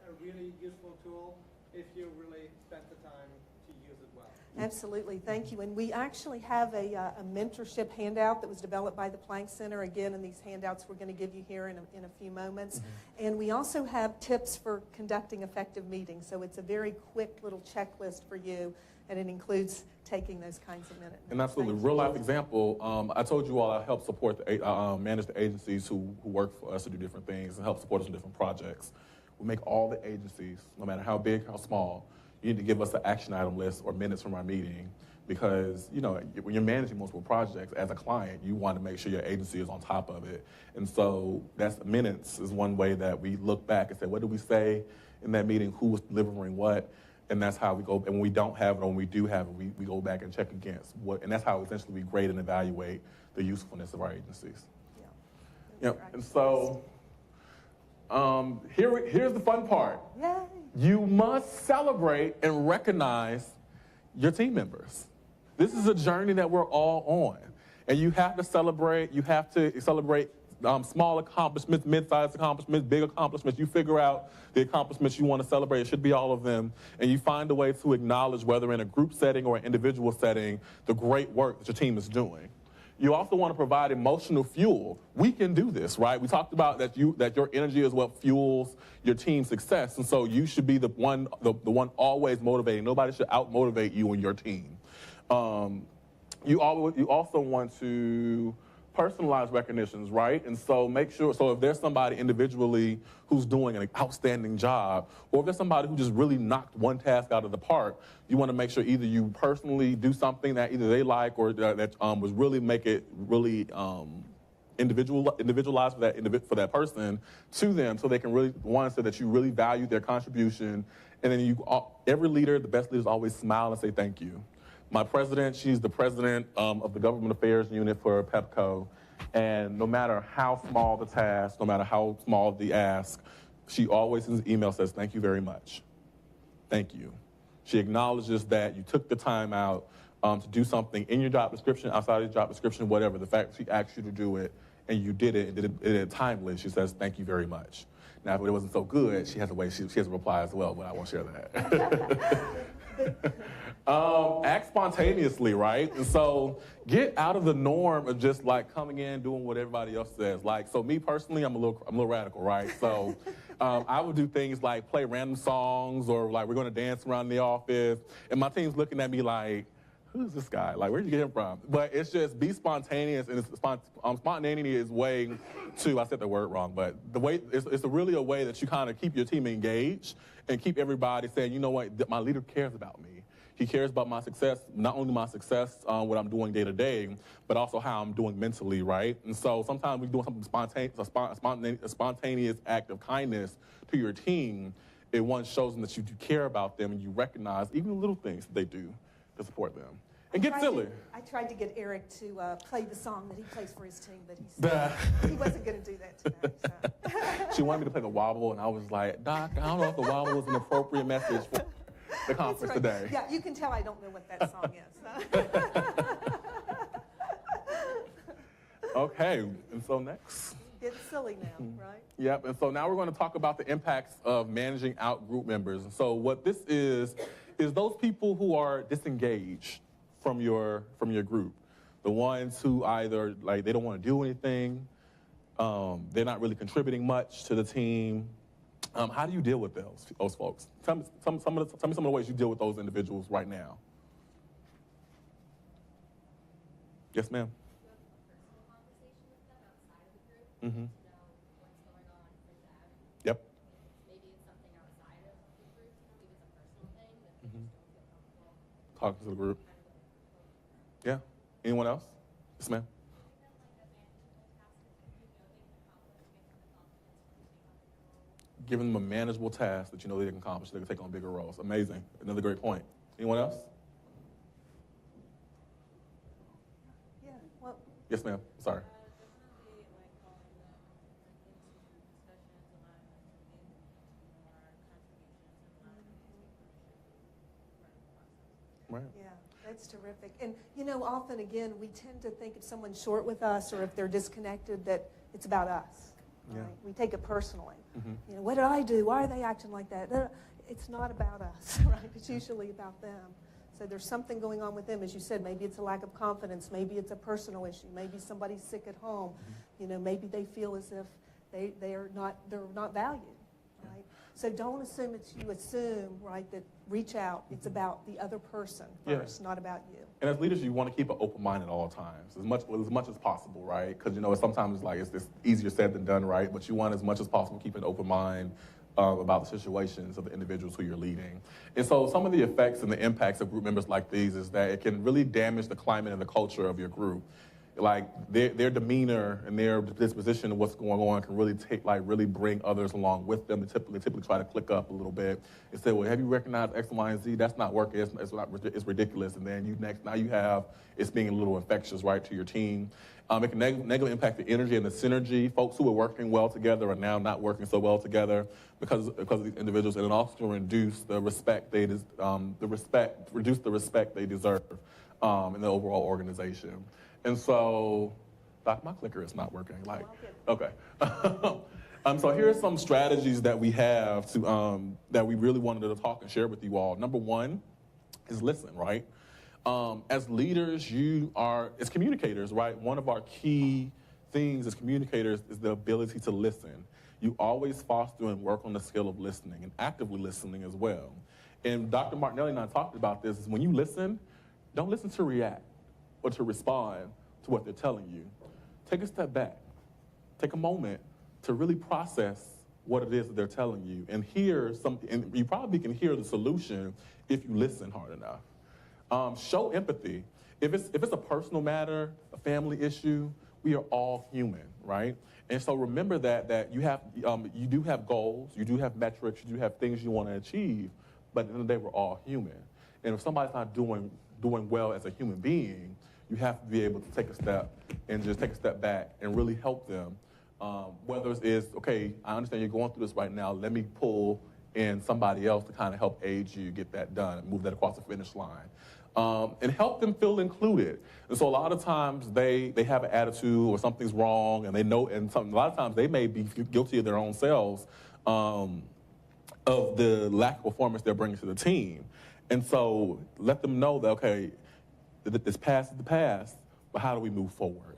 a really useful tool if you really spent the time to use it well. Absolutely, thank you. And we actually have a mentorship handout that was developed by the Planck Center, again, and these handouts we're going to give you here in a few moments. And we also have tips for conducting effective meetings. So it's a very quick little checklist for you, and it includes taking those kinds of minutes. And absolutely, real life example, I told you all I help support, manage the agencies who work for us to do different things and help support us in different projects. We make all the agencies, no matter how big, how small, you need to give us an action item list or minutes from our meeting, because, you know, when you're managing multiple projects as a client, you want to make sure your agency is on top of it. And so that's minutes is one way that we look back and say, what did we say in that meeting? Who was delivering what? And that's how we go. And when we don't have it or when we do have it, we go back and check against what. And that's how essentially we grade and evaluate the usefulness of our agencies. Yeah. Yep. And so here's the fun part. Yay. You must celebrate and recognize your team members. This is a journey that we're all on. And you have to celebrate. You have to celebrate small accomplishments, mid-sized accomplishments, big accomplishments. You figure out the accomplishments you want to celebrate. It should be all of them. And you find a way to acknowledge, whether in a group setting or an individual setting, the great work that your team is doing. You also want to provide emotional fuel. We can do this, right? We talked about that your energy is what fuels your team's success. And so you should be the one always motivating. Nobody should out-motivate you and your team. You also want to personalized recognitions, right? And so make sure, so if there's somebody individually who's doing an outstanding job, or if there's somebody who just really knocked one task out of the park, you want to make sure either you personally do something that either they like or that was really make it really individualized for that person to them, so they can really, one, so that you really value their contribution. And then every leader, the best leaders always smile and say thank you. My president, she's the president of the government affairs unit for PEPCO. And no matter how small the task, no matter how small the ask, she always in the email says, thank you very much. Thank you. She acknowledges that you took the time out to do something in your job description, outside of your job description, whatever. The fact that she asked you to do it and you did it and did it timely, she says, thank you very much. Now, if it wasn't so good, she has a way, she has a reply as well, but I won't share that. Act spontaneously, right? And so get out of the norm of just like coming in, doing what everybody else says. Like, so me personally, I'm a little radical, right? So I would do things like play random songs, or like we're gonna dance around the office, and my team's looking at me like, who's this guy? Like, where'd you get him from? But it's just be spontaneous, and spontaneity is way to, I said the word wrong, but the way, it's really a way that you kind of keep your team engaged and keep everybody saying, you know what, my leader cares about me. He cares about my success, not only my success, what I'm doing day to day, but also how I'm doing mentally, right? And so sometimes we're doing something spontaneous, a spontaneous act of kindness to your team. It one shows them that you do care about them and you recognize even the little things that they do to support them. And get silly. I tried to get Eric to play the song that he plays for his team, but he said he wasn't going to do that today. So. She wanted me to play the wobble, and I was like, Doc, I don't know if the wobble is an appropriate message for the conference today. Yeah, you can tell I don't know what that song is. Okay, and so next. Get silly now, right? Yep, and so now we're going to talk about the impacts of managing out group members. And so what this is those people who are disengaged from your group. The ones who either, like, they don't want to do anything, they're not really contributing much to the team. How do you deal with those folks? Tell me some of the ways you deal with those individuals right now. Yes, ma'am. You have a personal conversation with them outside of the group Mm-hmm. to know what's going on for them. Yep. Maybe it's something outside of the group, maybe it's a personal thing that they Mhm. just don't feel comfortable Talking to the group. kind of with. Yeah. Anyone else? Yes, ma'am. Giving them a manageable task that you know they can accomplish, they can take on bigger roles. Amazing. Another great point. Anyone else? Yeah, well, Yes, ma'am. Sorry. Definitely like calling them into discussions, allowing them to give more contributions, and allowing them to take ownership throughout the process. Right. yeah, that's terrific. And, you know, often, again, we tend to think if someone's short with us or if they're disconnected that it's about us. Right? Yeah. We take it personally. Mm-hmm. You know, what did I do? Why are they acting like that? It's not about us, right? It's usually about them. So there's something going on with them, as you said. Maybe it's a lack of confidence. Maybe it's a personal issue. Maybe somebody's sick at home. Mm-hmm. You know, maybe they feel as if they're not valued, right? So don't assume it's you. Assume, right, that reach out. It's about the other person first, not about you. And as leaders, you want to keep an open mind at all times, as much as possible, right? Because, you know, sometimes it's easier said than done, right? But you want, as much as possible, keep an open mind, about the situations of the individuals who you're leading. And so some of the effects and the impacts of group members like these is that it can really damage the climate and the culture of your group. Like their demeanor and their disposition of what's going on can really really bring others along with them. They typically try to click up a little bit and say, well, have you recognized X, Y, and Z? That's not working. It's ridiculous. And then now you have it's being a little infectious, right, to your team. It can negatively impact the energy and the synergy. Folks who are working well together are now not working so well together because of these individuals, and it also reduce the respect they deserve in the overall organization. And so, Doc, my clicker is not working. Okay. So here are some strategies that we have that we really wanted to talk and share with you all. Number one is listen, right? As leaders, as communicators, right? One of our key things as communicators is the ability to listen. You always foster and work on the skill of listening and actively listening as well. And Dr. Martinelli and I talked about this, is when you listen, don't listen to react or to respond to what they're telling you. Take a step back. Take a moment to really process what it is that they're telling you and hear something. And you probably can hear the solution if you listen hard enough. Show empathy. If it's a personal matter, a family issue, we are all human, right? And so remember that you do have goals, you do have metrics, you do have things you want to achieve, but at the end of the day, we're all human. And if somebody's not doing well as a human being, you have to be able to take a step back and really help them. Whether it's, okay, I understand you're going through this right now, let me pull in somebody else to kind of help aid you get that done and move that across the finish line. And help them feel included. And so a lot of times they have an attitude or something's wrong, and they know, and a lot of times they may be guilty of their own selves of the lack of performance they're bringing to the team. And so let them know that, okay, this past is the past, but how do we move forward?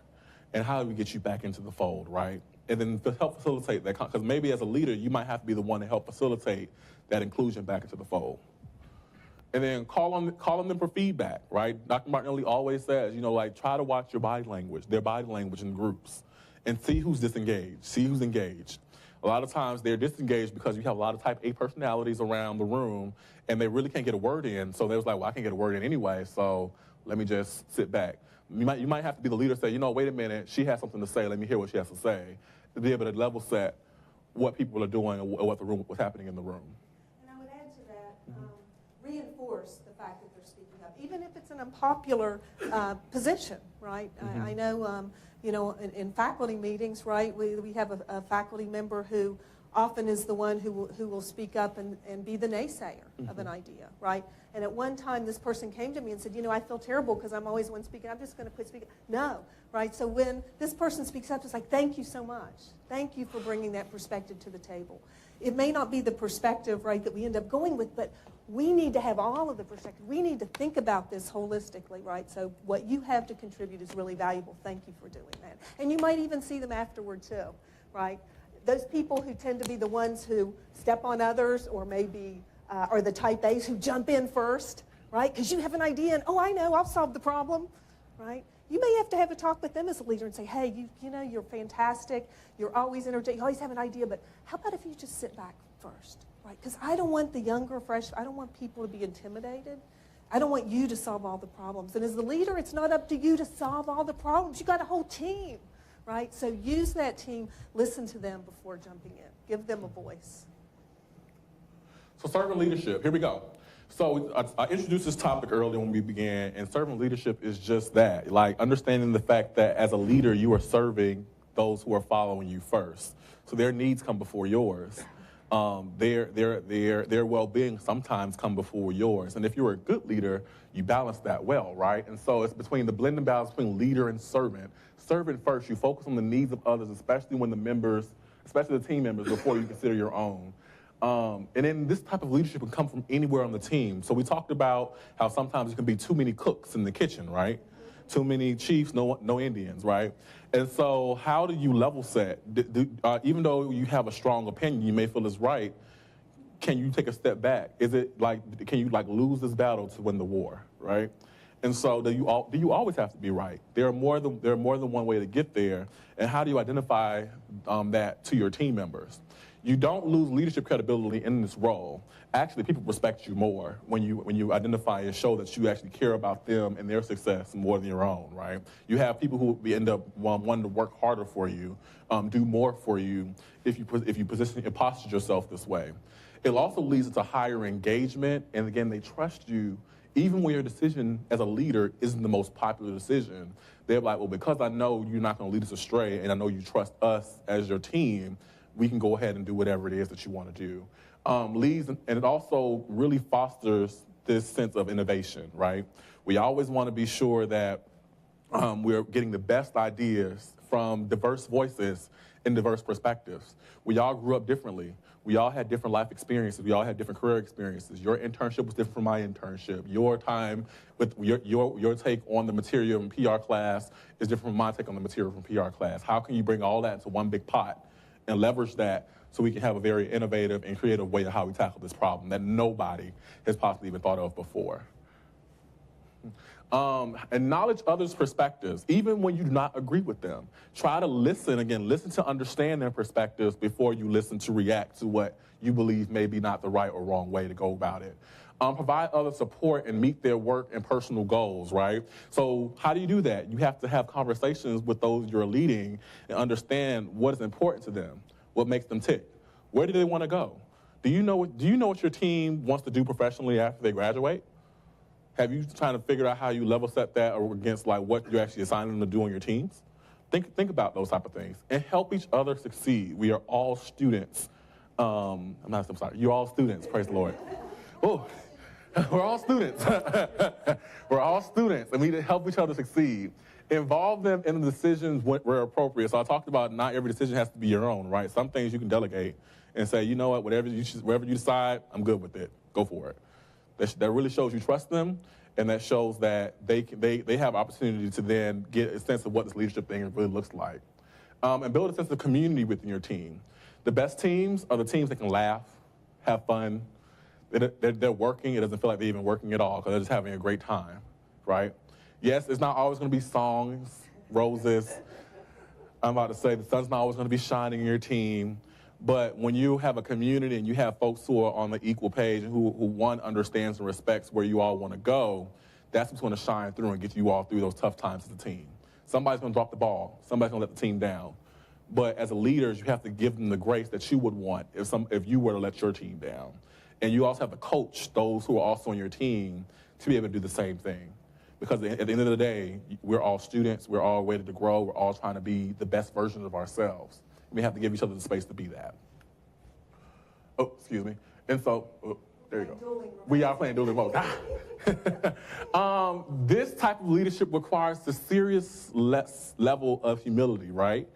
And how do we get you back into the fold, right? And then help facilitate that, because maybe as a leader, you might have to be the one to help facilitate that inclusion back into the fold. And then call on them for feedback, right? Dr. Martinelli always says, try to watch their body language in groups, and see who's disengaged, see who's engaged. A lot of times they're disengaged because you have a lot of type A personalities around the room, and they really can't get a word in. So they was like, well, I can't get a word in anyway, so let me just sit back. You might have to be the leader, say, wait a minute, she has something to say, let me hear what she has to say, to be able to level set what people are doing and what's happening in the room. And I would add to that, reinforce the fact that they're speaking up, even if it's an unpopular position, right? Mm-hmm. I know, in faculty meetings, right, we have a faculty member who often is the one who will speak up and be the naysayer mm-hmm. of an idea, right? And at one time, this person came to me and said, I feel terrible because I'm always one speaking. I'm just going to quit speaking. No, right? So when this person speaks up, it's like, thank you so much. Thank you for bringing that perspective to the table. It may not be the perspective, right, that we end up going with, but we need to have all of the perspective. We need to think about this holistically, right? So what you have to contribute is really valuable. Thank you for doing that. And you might even see them afterward too, right? Those people who tend to be the ones who step on others, or maybe are the type A's who jump in first, right? Because you have an idea and, I know, I'll solve the problem, right? You may have a talk with them as a leader and say, hey, you're fantastic. You're always energetic. You always have an idea, but how about if you just sit back first, right? Because I don't want the younger, fresh, I don't want people to be intimidated. I don't want you to solve all the problems. And as the leader, it's not up to you to solve all the problems. You got a whole team, right? So use that team, listen to them before jumping in. Give them a voice. So servant leadership, here we go. So I introduced this topic earlier when we began, and servant leadership is just that, like understanding the fact that as a leader, you are serving those who are following you first. So their needs come before yours. Their well-being sometimes come before yours. And if you're a good leader, you balance that well, right? And so it's between the blend and balance between leader and servant. Servant first, you focus on the needs of others, especially the team members, before you consider your own. And then this type of leadership can come from anywhere on the team. So we talked about how sometimes there can be too many cooks in the kitchen, right? Too many chiefs, no Indians, right? And so how do you level set? Even though you have a strong opinion, you may feel is right, can you take a step back? Can you lose this battle to win the war, right? And so do you always have to be right? There are more than one way to get there. And how do you identify that to your team members? You don't lose leadership credibility in this role. Actually, people respect you more when you identify and show that you actually care about them and their success more than your own, right? You have people who end up wanting to work harder for you, do more for you if you position and posture yourself this way. It also leads to higher engagement, and again, they trust you even when your decision as a leader isn't the most popular decision. They're like, well, because I know you're not going to lead us astray, and I know you trust us as your team, we can go ahead and do whatever it is that you want to do. Leads, and it also really fosters this sense of innovation, right? We always want to be sure that we're getting the best ideas from diverse voices and diverse perspectives. We all grew up differently. We all had different life experiences. We all had different career experiences. Your internship was different from my internship. Your time with your take on the material in PR class is different from my take on the material from PR class. How can you bring all that into one big pot and leverage that so we can have a very innovative and creative way of how we tackle this problem that nobody has possibly even thought of before? Acknowledge others' perspectives, even when you do not agree with them. Try to listen to understand their perspectives before you listen to react to what you believe may be not the right or wrong way to go about it. Provide other support and meet their work and personal goals, right? So how do you do that? You have to have conversations with those you're leading and understand what is important to them, what makes them tick. Where do they want to go? Do you know what your team wants to do professionally after they graduate? Have you trying to figure out how you level set that or against like what you're actually assigning them to do on your teams? Think about those type of things and help each other succeed. We are all students. I'm sorry. You're all students. Praise the Lord. Oh, we're all students. We're all students, and we need to help each other succeed. Involve them in the decisions where appropriate. So I talked about not every decision has to be your own, right? Some things you can delegate and say, you know what, whatever you decide, I'm good with it. Go for it. That really shows you trust them, and that shows that they have opportunity to then get a sense of what this leadership thing really looks like. And build a sense of community within your team. The best teams are the teams that can laugh, have fun. They're working. It doesn't feel like they're even working at all because they're just having a great time, right? Yes, it's not always going to be songs, roses. I'm about to say the sun's not always going to be shining in your team. But when you have a community and you have folks who are on the equal page and who one understands and respects where you all want to go, that's what's going to shine through and get you all through those tough times as a team. Somebody's going to drop the ball. Somebody's going to let the team down. But as a leaders, you have to give them the grace that you would want if you were to let your team down. And you also have to coach those who are also on your team to be able to do the same thing. Because at the end of the day, we're all students. We're all ready to grow. We're all trying to be the best versions of ourselves. We have to give each other the space to be that. Oh, excuse me. And so, there you go. We are playing dueling remote. This type of leadership requires the serious level of humility, right?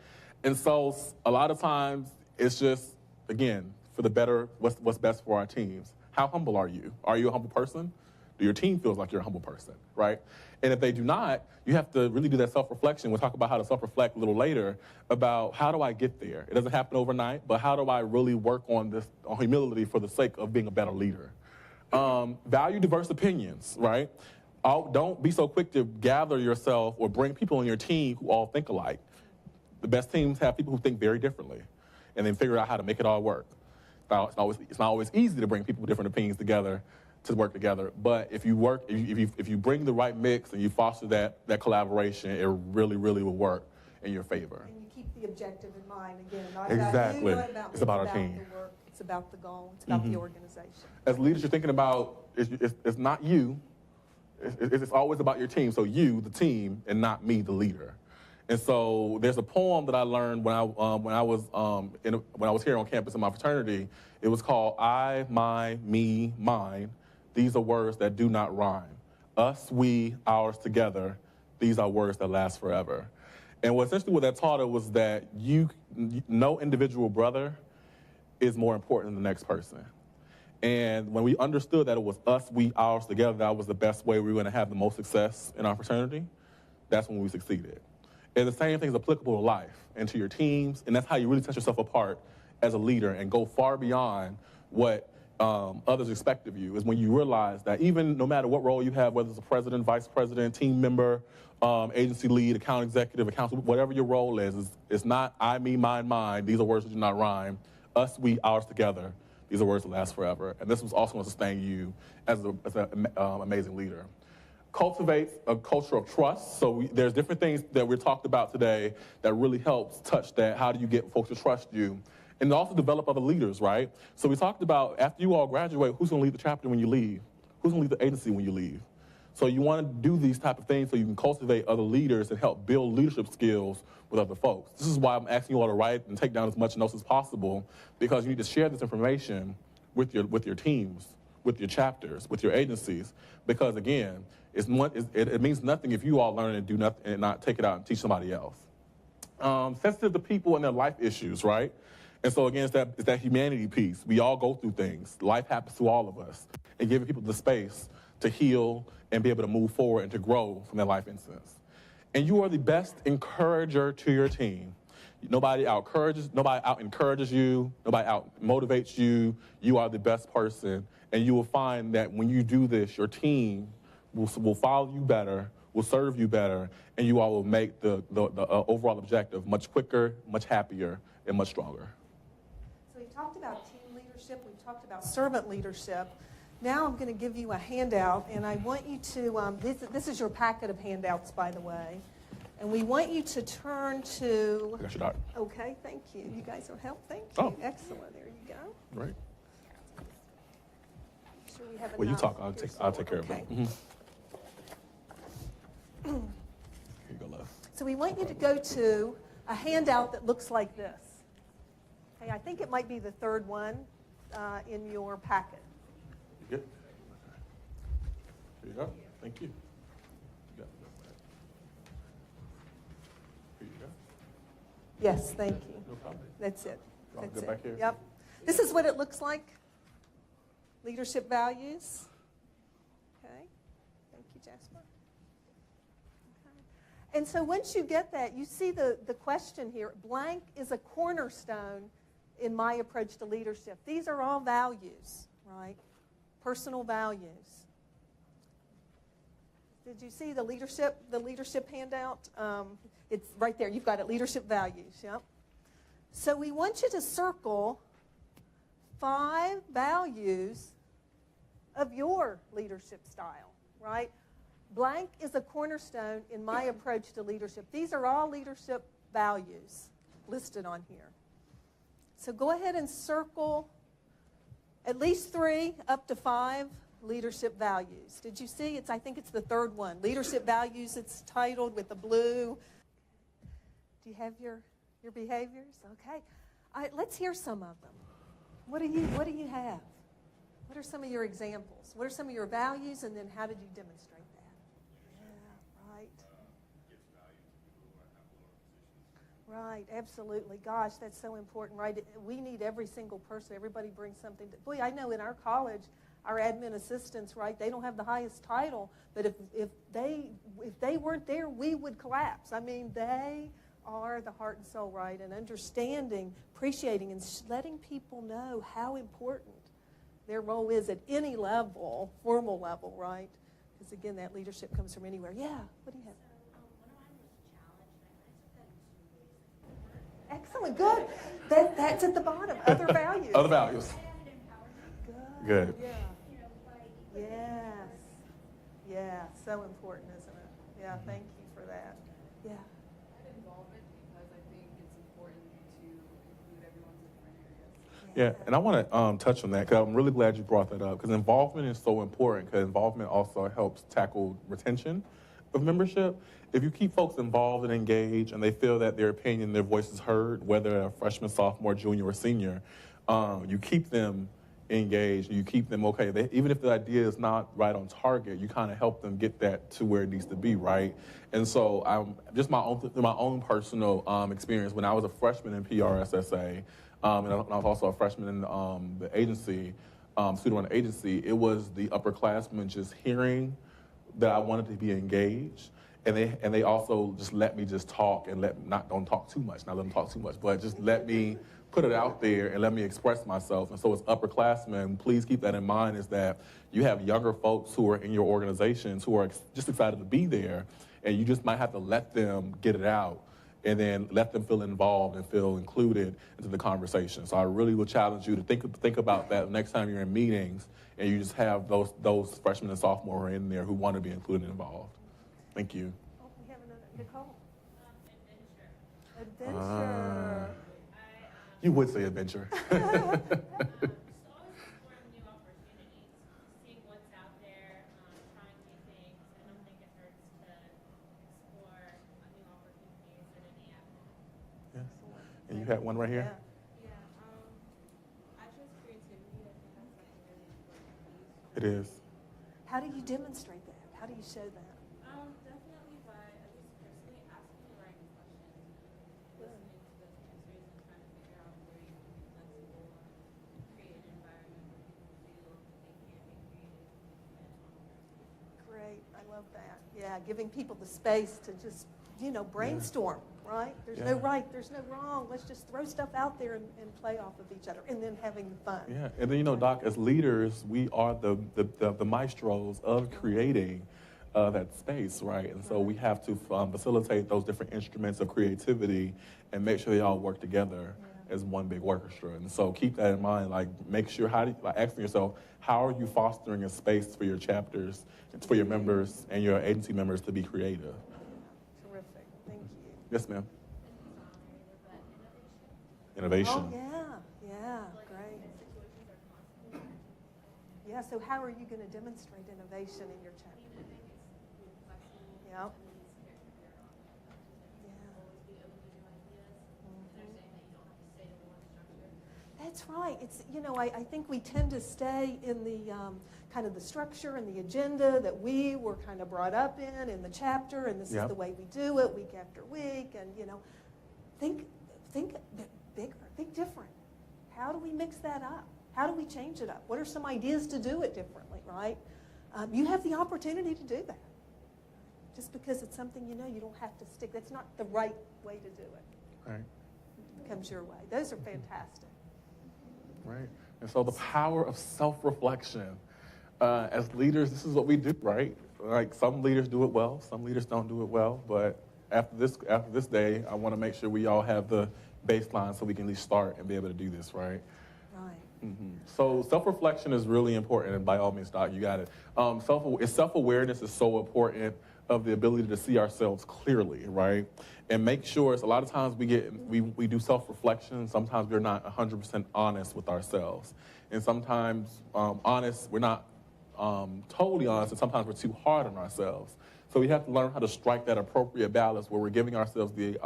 And so a lot of times it's just, again, for the better, what's best for our teams. How humble are you? Are you a humble person? Do your team feel like you're a humble person, right? And if they do not, you have to really do that self-reflection. We'll talk about how to self-reflect a little later about how do I get there? It doesn't happen overnight, but how do I really work on this on humility for the sake of being a better leader? Value diverse opinions, right? Don't be so quick to gather yourself or bring people on your team who all think alike. The best teams have people who think very differently and then figure out how to make it all work. Now, it's not always easy to bring people with different opinions together to work together, but if you bring the right mix and you foster that collaboration, it really, really will work in your favor. And you keep the objective in mind, again, not Exactly. about you, not about It's about our the team. work, it's about the goal, it's about the organization. As leaders, you're thinking about, it's not you, it's always about your team, so you, the team, and not me, the leader. And so there's a poem that I learned when I was here on campus in my fraternity. It was called I, my, me, mine. These are words that do not rhyme. Us, we, ours together. These are words that last forever. And essentially what that taught us was that no individual brother is more important than the next person. And when we understood that it was us, we, ours together, that was the best way we were going to have the most success in our fraternity, that's when we succeeded. And the same thing is applicable to life and to your teams, and that's how you really set yourself apart as a leader and go far beyond what others expect of you, is when you realize that even no matter what role you have, whether it's a president, vice president, team member, agency lead, account executive, whatever your role is, it's not I, me, mine, mine. These are words that do not rhyme. us, we, ours together. These are words that last forever. And this was also going to sustain you as an amazing leader. Cultivate a culture of trust. So there's different things that we're talked about today that really helps touch that. How do you get folks to trust you? And also develop other leaders, right? So we talked about after you all graduate, who's going to lead the chapter when you leave? Who's going to lead the agency when you leave? So you want to do these type of things so you can cultivate other leaders and help build leadership skills with other folks. This is why I'm asking you all to write and take down as much notes as possible, because you need to share this information with your teams, with your chapters, with your agencies, because again, it means nothing if you all learn and do nothing and not take it out and teach somebody else. Sensitive to people and their life issues, right? And so again, it's that humanity piece. We all go through things. Life happens to all of us. And giving people the space to heal and be able to move forward and to grow from their life incidents. And you are the best encourager to your team. Nobody out encourages you, nobody out motivates you. You are the best person. And you will find that when you do this, your team will follow you better, will serve you better, and you all will make the overall objective much quicker, much happier, and much stronger. So we've talked about team leadership, we've talked about servant leadership. Now I'm going to give you a handout, and I want you to, this is your packet of handouts, by the way, and we want you to turn to... I got your doc. Okay, thank you. You guys are helping. Thank you. Oh. Excellent. There you go. Great. Make sure we have Well, you enough. talk. I'll take care of it. Mm-hmm. Here you go, love. So we want you to go to a handout that looks like this. Okay, I think it might be the third one in your packet. Good. Here you go. Thank you. Here you go. Yes, thank you. No problem. That's it. I'll That's go it. back here. Yep. This is what it looks like. Leadership values. Okay. Thank you, Jasper. Okay. And so once you get that, you see the question here. Blank is a cornerstone in my approach to leadership. These are all values, right? Personal values. Did you see the leadership handout? It's right there. You've got it, leadership values, yep. So we want you to circle 5 values of your leadership style, right? Blank is a cornerstone in my approach to leadership. These are all leadership values listed on here. So go ahead and circle at least 3 up to 5 leadership values. Did you see? I think it's the third one. Leadership values, it's titled with the blue. Do you have your behaviors? Okay. All right, let's hear some of them. What do you have? What are some of your examples? What are some of your values, and then how did you demonstrate that? Yeah, right. Right, absolutely. Gosh, that's so important, right? We need every single person. Everybody brings something. Boy, I know in our college, our admin assistants, right, they don't have the highest title, but if they weren't there, we would collapse. I mean, they are the heart and soul, right? And understanding, appreciating, and letting people know how important their role is at any level, formal level, right? Because, again, that leadership comes from anywhere. Yeah, what do you have? Excellent, good. That's at the bottom. Other values. Other values. Good. Yeah. Yes. Yeah, so important, isn't it? Yeah, thank you for that. Yeah. Involvement, because I think it's important to include everyone's different areas. Yeah, and I want to touch on that because I'm really glad you brought that up, because involvement is so important, because involvement also helps tackle retention of membership. If you keep folks involved and engaged and they feel that their opinion, their voice is heard, whether they're a freshman, sophomore, junior, or senior, you keep them engaged, you keep them okay. Even if the idea is not right on target, you kind of help them get that to where it needs to be, right? And so just my own personal experience, when I was a freshman in PRSSA, and I was also a freshman in the agency, student-run agency, it was the upperclassmen just hearing that I wanted to be engaged. And they also just let me just talk and don't talk too much, not let them talk too much, but just let me put it out there and let me express myself. And so as upperclassmen, please keep that in mind, is that you have younger folks who are in your organizations who are just excited to be there, and you just might have to let them get it out and then let them feel involved and feel included into the conversation. So I really would challenge you to think about that next time you're in meetings and you just have those freshmen and sophomores who are in there who want to be included and involved. Thank you. Oh, we have another. Nicole? Adventure. Adventure. You would say adventure. Just always exploring new opportunities, seeing what's out there, trying new things. I don't think it hurts to explore new opportunities at any avenue. Yeah. And you had one right here? Yeah. I chose creativity. I think that's like a really important piece. It is. How do you demonstrate that? How do you show that? Definitely by at least personally asking the right questions, listening to those answers, and trying to figure out where you can be flexible and create an environment where people feel they can be creative and Great. I love that. Yeah, giving people the space to just, brainstorm, right? There's no right, there's no wrong. Let's just throw stuff out there and play off of each other, and then having fun. Yeah, and then Doc, as leaders, we are the maestros of creating that space, right? And so we have to facilitate those different instruments of creativity and make sure they all work together as one big orchestra. And so keep that in mind. Like, make sure asking yourself, how are you fostering a space for your chapters, and for your members and your agency members to be creative? Terrific. Thank you. Yes, ma'am. Innovation. Oh, yeah, great. Yeah, so how are you going to demonstrate innovation in your chapter? Yeah. That's right. It's, I think we tend to stay in the kind of the structure and the agenda that we were kind of brought up in the chapter, and this is the way we do it week after week, and, think bigger, think different. How do we mix that up? How do we change it up? What are some ideas to do it differently, right? You have the opportunity to do that. Just because it's something you don't have to stick. That's not the right way to do it. Right. It comes your way. Those are fantastic. Right. And so the power of self-reflection. As leaders, this is what we do, right? Like, some leaders do it well, some leaders don't do it well, but after this day, I want to make sure we all have the baseline so we can at least start and be able to do this, right? Right. Mm-hmm. So self-reflection is really important, and by all means, Doc, you got it. Self-awareness is so important, of the ability to see ourselves clearly, right? And make sure it's a lot of times we do self-reflection. Sometimes we're not 100% honest with ourselves. And sometimes we're not totally honest, and sometimes we're too hard on ourselves. So we have to learn how to strike that appropriate balance where we're giving ourselves the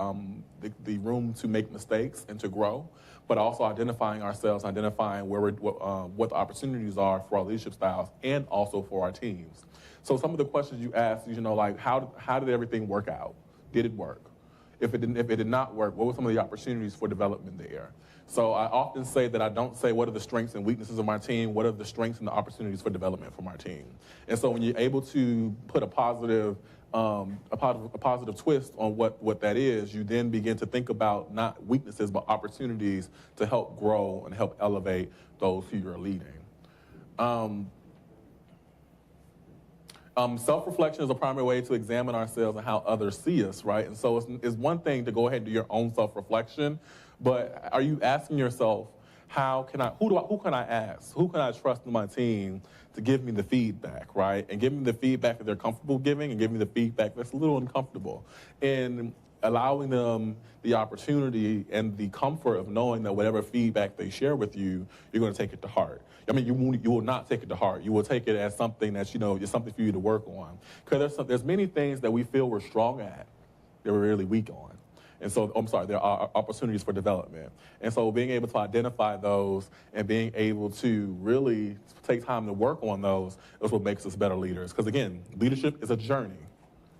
room to make mistakes and to grow, but also identifying ourselves, identifying what the opportunities are for our leadership styles and also for our teams. So some of the questions you asked, like how did everything work out? Did it work? If it did not work, what were some of the opportunities for development there? So I often say that I don't say what are the strengths and weaknesses of my team, what are the strengths and the opportunities for development from our team. And so when you're able to put a positive twist on what that is, you then begin to think about not weaknesses but opportunities to help grow and help elevate those who you're leading. Self-reflection is a primary way to examine ourselves and how others see us, right? And so it's one thing to go ahead and do your own self-reflection, but are you asking yourself, who can I ask? Who can I trust in my team to give me the feedback, right? And give me the feedback that they're comfortable giving, and give me the feedback that's a little uncomfortable. And allowing them the opportunity and the comfort of knowing that whatever feedback they share with you, you're going to take it to heart. I mean, you will not take it to heart. You will take it as something that's, is something for you to work on. Because there's many things that we feel we're strong at that we're really weak on. And so, there are opportunities for development. And so being able to identify those and being able to really take time to work on those is what makes us better leaders. Because again, leadership is a journey.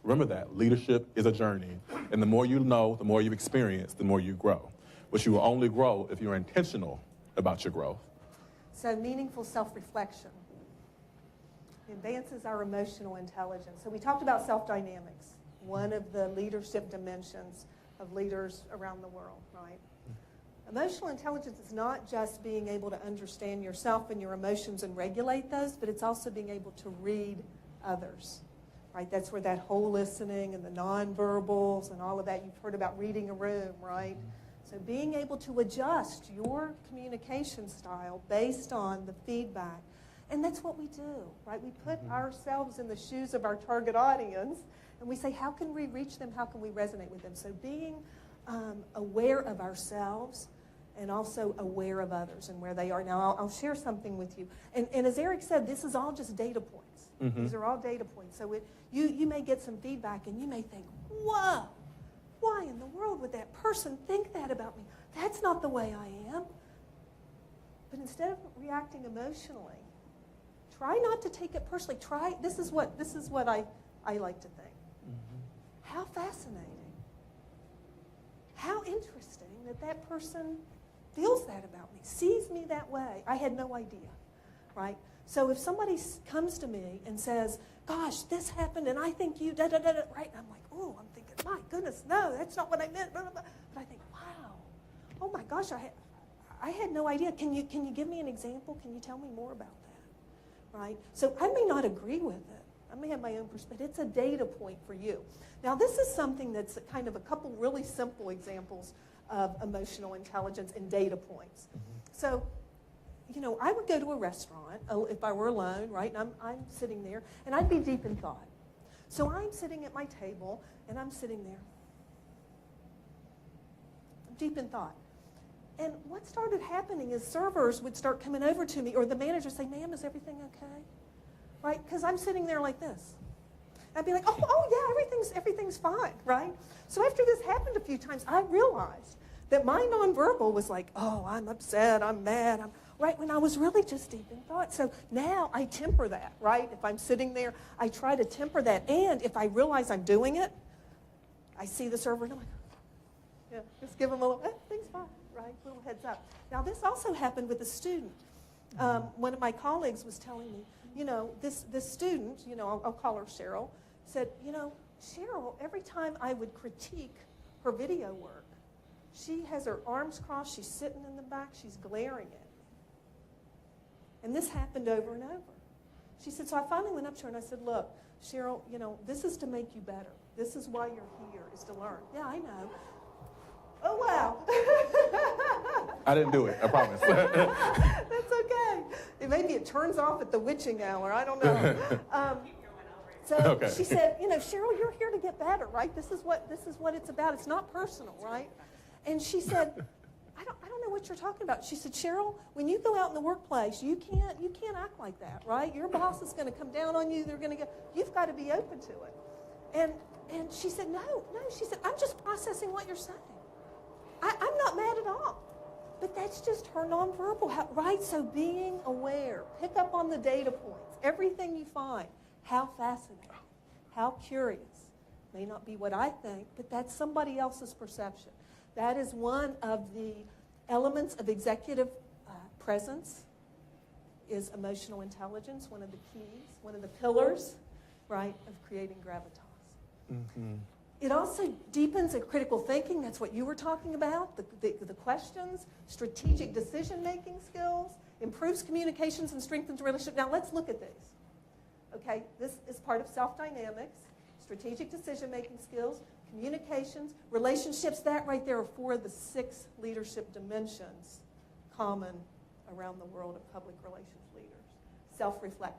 Remember that. Leadership is a journey. And the more you know, the more you experience, the more you grow. But you will only grow if you're intentional about your growth. So meaningful self-reflection advances our emotional intelligence. So we talked about self-dynamics, one of the leadership dimensions of leaders around the world, right? Emotional intelligence is not just being able to understand yourself and your emotions and regulate those, but it's also being able to read others. right? That's where that whole listening and the nonverbals and all of that, you've heard about reading a room, right? So being able to adjust your communication style based on the feedback. And that's what we do, right? We put ourselves in the shoes of our target audience, and we say, how can we reach them? How can we resonate with them? So being aware of ourselves and also aware of others and where they are. Now, I'll share something with you. And as Eric said, this is all just data points. These are all data points. So you may get some feedback, and you may think, whoa, why in the world would that person think that about me? That's not the way I am. But instead of reacting emotionally, try not to take it personally. This is what I like to think. How fascinating. How interesting that person feels that about me, sees me that way. I had no idea, right? So if somebody comes to me and says, gosh, this happened, and I think you da-da-da-da, right? And I'm like, oh, I'm thinking, my goodness, no, that's not what I meant, blah, blah, blah. But I think, wow, oh my gosh, I had no idea. Can you give me an example? Can you tell me more about that, right? So I may not agree with it. I may have my own perspective. It's a data point for you. Now, this is something that's kind of a couple really simple examples of emotional intelligence and data points. So, I would go to a restaurant if I were alone, right? And I'm sitting there, and I'd be deep in thought. So I'm sitting at my table, and I'm sitting there. I'm deep in thought. And what started happening is servers would start coming over to me, or the manager would say, ma'am, is everything okay? Right? Because I'm sitting there like this. I'd be like, oh yeah, everything's fine, right? So after this happened a few times, I realized that my nonverbal was like, oh, I'm upset, I'm mad, right, when I was really just deep in thought. So now I temper that, right? If I'm sitting there, I try to temper that. And if I realize I'm doing it, I see the server and I'm like, yeah, just give them a little, things fine, right? Little heads up. Now this also happened with a student. One of my colleagues was telling me, this student, I'll call her Cheryl, said, Cheryl, every time I would critique her video work, she has her arms crossed, she's sitting in the back, she's glaring at me. And this happened over and over. She said, so I finally went up to her and I said, look, Cheryl, this is to make you better. This is why you're here, is to learn. Yeah, I know. Oh, wow. I didn't do it, I promise. That's okay. Maybe it turns off at the witching hour. I don't know. So she said, Cheryl, you're here to get better, right? This is what it's about. It's not personal, right? And she said, I don't know what you're talking about. She said, Cheryl, when you go out in the workplace, you can't act like that, right? Your boss is going to come down on you. You've got to be open to it. And she said, no. She said, I'm just processing what you're saying. I'm not mad at all. But that's just her nonverbal, right? So being aware, pick up on the data points, everything you find. How fascinating, how curious. May not be what I think, but that's somebody else's perception. That is one of the elements of executive presence, is emotional intelligence, one of the keys, one of the pillars, right, of creating gravitas. It also deepens critical thinking. That's what you were talking about, the questions, strategic decision-making skills, improves communications and strengthens relationships. Now let's look at these. Okay, this is part of self-dynamics, strategic decision-making skills, communications, relationships. That right there are 4 of the 6 leadership dimensions common around the world of public relations leaders. Self-reflection.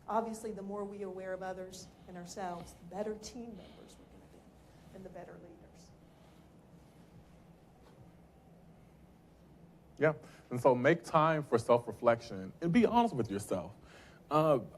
Obviously, the more we are aware of others and ourselves, the better team members we're going to be and the better leaders. Yeah, and so make time for self-reflection and be honest with yourself.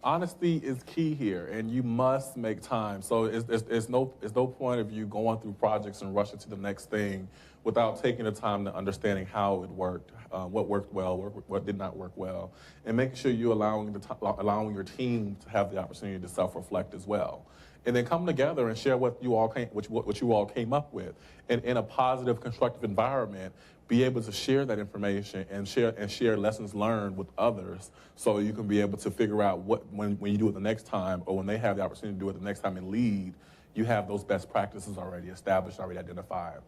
Honesty is key here, and you must make time. So it's no point of you going through projects and rushing to the next thing without taking the time to understanding how it worked, what worked well, what did not work well, and making sure you're allowing your team to have the opportunity to self-reflect as well. And then come together and share what you all came up with. And in a positive, constructive environment, be able to share that information and share lessons learned with others, so you can be able to figure out when you do it the next time, or when they have the opportunity to do it the next time and lead, you have those best practices already established, already identified.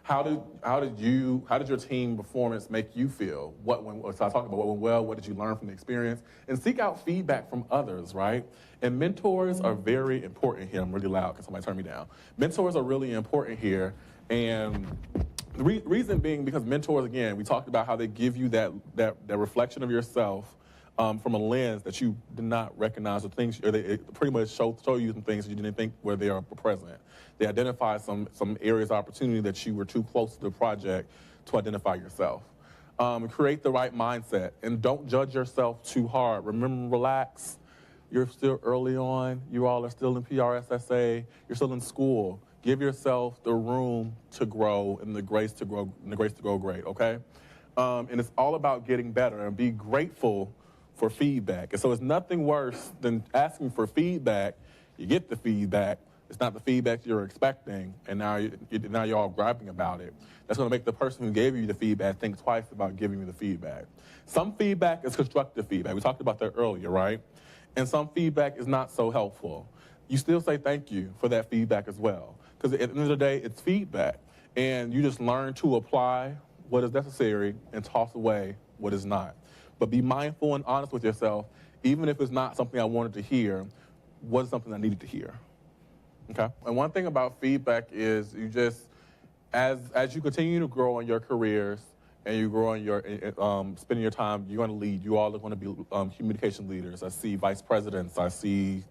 How did your team performance make you feel? So I talked about what went well, what did you learn from the experience? And seek out feedback from others, right? And mentors are very important here. I'm really loud, can somebody turn me down? Mentors are really important here. And the reason being because mentors, again, we talked about how they give you that reflection of yourself from a lens that you did not recognize, or they pretty much show you some things that you didn't think were there present. They identify some areas of opportunity that you were too close to the project to identify yourself. Create the right mindset, and don't judge yourself too hard. Remember, relax. You're still early on. You all are still in PRSSA. You're still in school. Give yourself the room to grow and the grace to grow great, okay? And it's all about getting better, and be grateful for feedback. And so it's nothing worse than asking for feedback. You get the feedback. It's not the feedback you're expecting, and now you're all griping about it. That's going to make the person who gave you the feedback think twice about giving you the feedback. Some feedback is constructive feedback. We talked about that earlier, right? And some feedback is not so helpful. You still say thank you for that feedback as well, because at the end of the day, it's feedback. And you just learn to apply what is necessary and toss away what is not. But be mindful and honest with yourself. Even if it's not something I wanted to hear, what is something I needed to hear? Okay? And one thing about feedback is you just, as you continue to grow in your careers and you grow in your, spending your time, you're going to lead. You all are going to be communication leaders. I see vice presidents. I see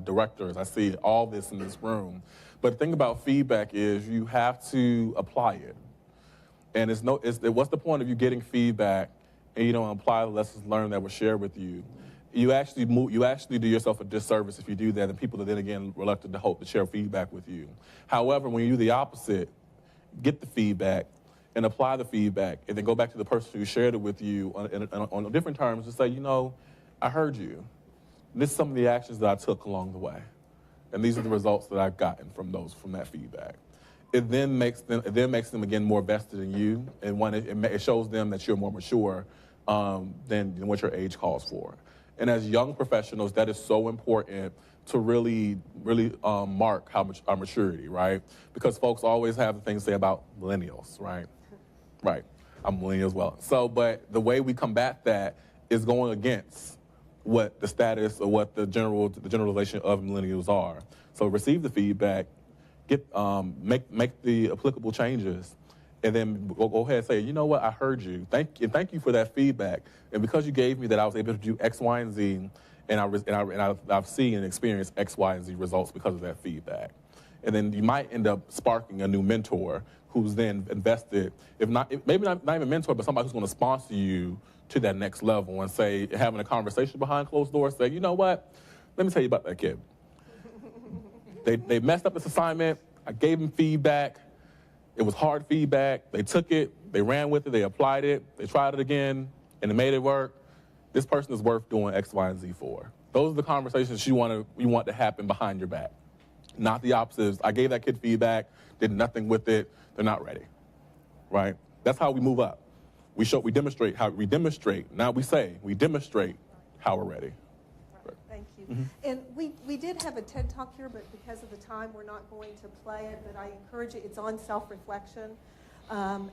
directors. I see all this in this room. But the thing about feedback is you have to apply it. And what's the point of you getting feedback and you don't apply the lessons learned that were shared with you? You actually do yourself a disservice if you do that, and people are then again reluctant to hope to share feedback with you. However, when you do the opposite, get the feedback and apply the feedback, and then go back to the person who shared it with you on different terms and say, you know, I heard you. This is some of the actions that I took along the way, and these are the results that I've gotten from that feedback. It then makes them again more vested in you, and it shows them that you're more mature than what your age calls for. And as young professionals, that is so important to really mark our maturity, right? Because folks always have the things to say about millennials, right? Right. I'm a millennial as well. So, but the way we combat that is going against what the status or what the generalization of millennials are. So receive the feedback, make the applicable changes, and then go ahead and say, you know what, I heard you. Thank you for that feedback. And because you gave me that, I was able to do X, Y, and Z, and I've seen and experienced X, Y, and Z results because of that feedback. And then you might end up sparking a new mentor who's then invested, maybe not even a mentor, but somebody who's going to sponsor you to that next level and say, having a conversation behind closed doors, say, you know what, let me tell you about that kid. They messed up this assignment. I gave them feedback. It was hard feedback. They took it, they ran with it, they applied it, they tried it again, and it made it work. This person is worth doing X, Y, and Z for. Those are the conversations you want to happen behind your back. Not the opposite. I gave that kid feedback, did nothing with it, they're not ready, right? That's how we move up. We demonstrate, now we demonstrate how we're ready. Thank you. Mm-hmm. And we did have a TED Talk here, but because of the time, we're not going to play it, but I encourage you. It's on self-reflection.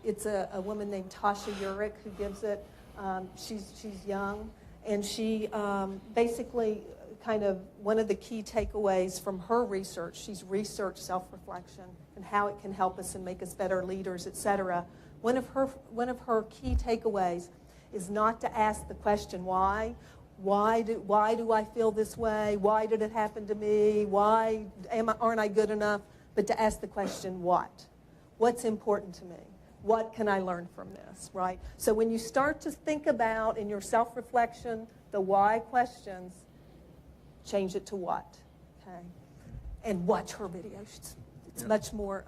It's a woman named Tasha Urich who gives it. She's young, and she basically kind of one of the key takeaways from her research, she's researched self-reflection and how it can help us and make us better leaders, et cetera. One of her key takeaways is not to ask the question why. Why do I feel this way? Why did it happen to me? Why aren't I good enough? But to ask the question, what? What's important to me? What can I learn from this, right? So when you start to think about in your self-reflection the why questions, change it to what, okay? And watch her videos. It's much more,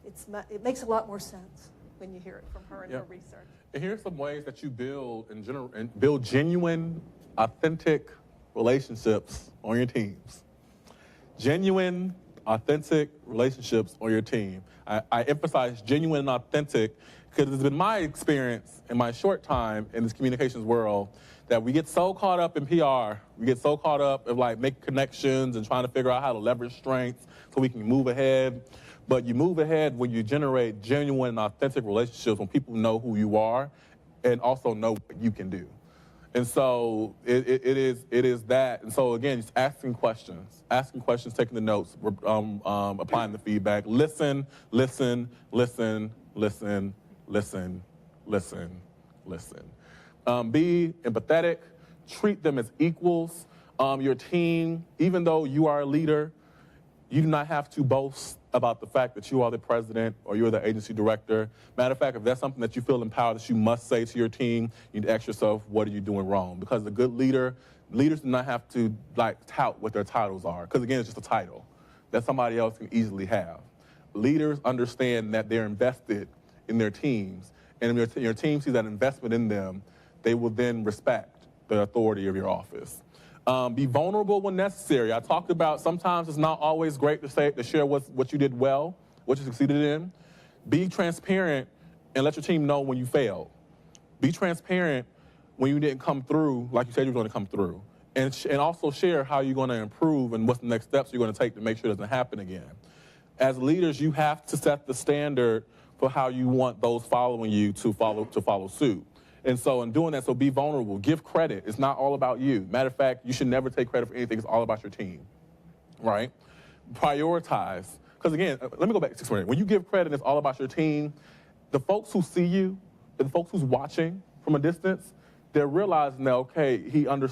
it makes a lot more sense when you hear it from her and her research. And here's some ways that you build genuine, authentic relationships on your teams. Genuine, authentic relationships on your team. I emphasize genuine and authentic because it's been my experience in my short time in this communications world that we get so caught up in PR, we get so caught up in like making connections and trying to figure out how to leverage strengths so we can move ahead. But you move ahead when you generate genuine and authentic relationships, when people know who you are and also know what you can do. And so it is that. And so again, just asking questions, taking the notes, applying the feedback. Listen. Be empathetic. Treat them as equals. Your team, even though you are a leader, you do not have to boast about the fact that you are the president or you're the agency director. Matter of fact, if that's something that you feel empowered that you must say to your team, you need to ask yourself, what are you doing wrong? Because a good leaders do not have to like tout what their titles are. Because again, it's just a title that somebody else can easily have. Leaders understand that they're invested in their teams. And if your team sees that investment in them, they will then respect the authority of your office. Be vulnerable when necessary. I talked about sometimes it's not always great to share what you did well, what you succeeded in. Be transparent and let your team know when you failed. Be transparent when you didn't come through like you said you were going to come through. And also share how you're going to improve and what's the next steps you're going to take to make sure it doesn't happen again. As leaders, you have to set the standard for how you want those following you to follow suit. And so in doing that, so be vulnerable. Give credit. It's not all about you. Matter of fact, you should never take credit for anything. It's all about your team, right? Prioritize. Because again, let me go back to 6 minutes. When you give credit, it's all about your team. The folks who see you, the folks who's watching from a distance, they're realizing that, okay, he or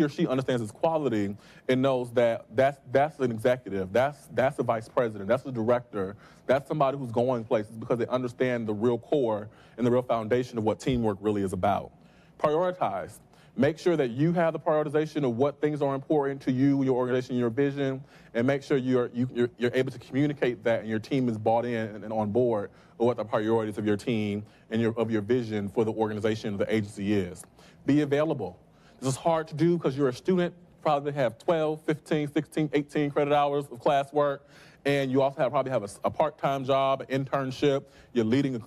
she understands his quality and knows that that's an executive, that's a vice president, that's a director, that's somebody who's going places because they understand the real core and the real foundation of what teamwork really is about. Prioritize. Make sure that you have the prioritization of what things are important to you, your organization, your vision, and make sure you're able to communicate that and your team is bought in and on board with what the priorities of your team and of your vision for the organization or the agency is. Be available. This is hard to do because you're a student, probably have 12, 15, 16, 18 credit hours of classwork, and you also probably have a part-time job, an internship. You're leading the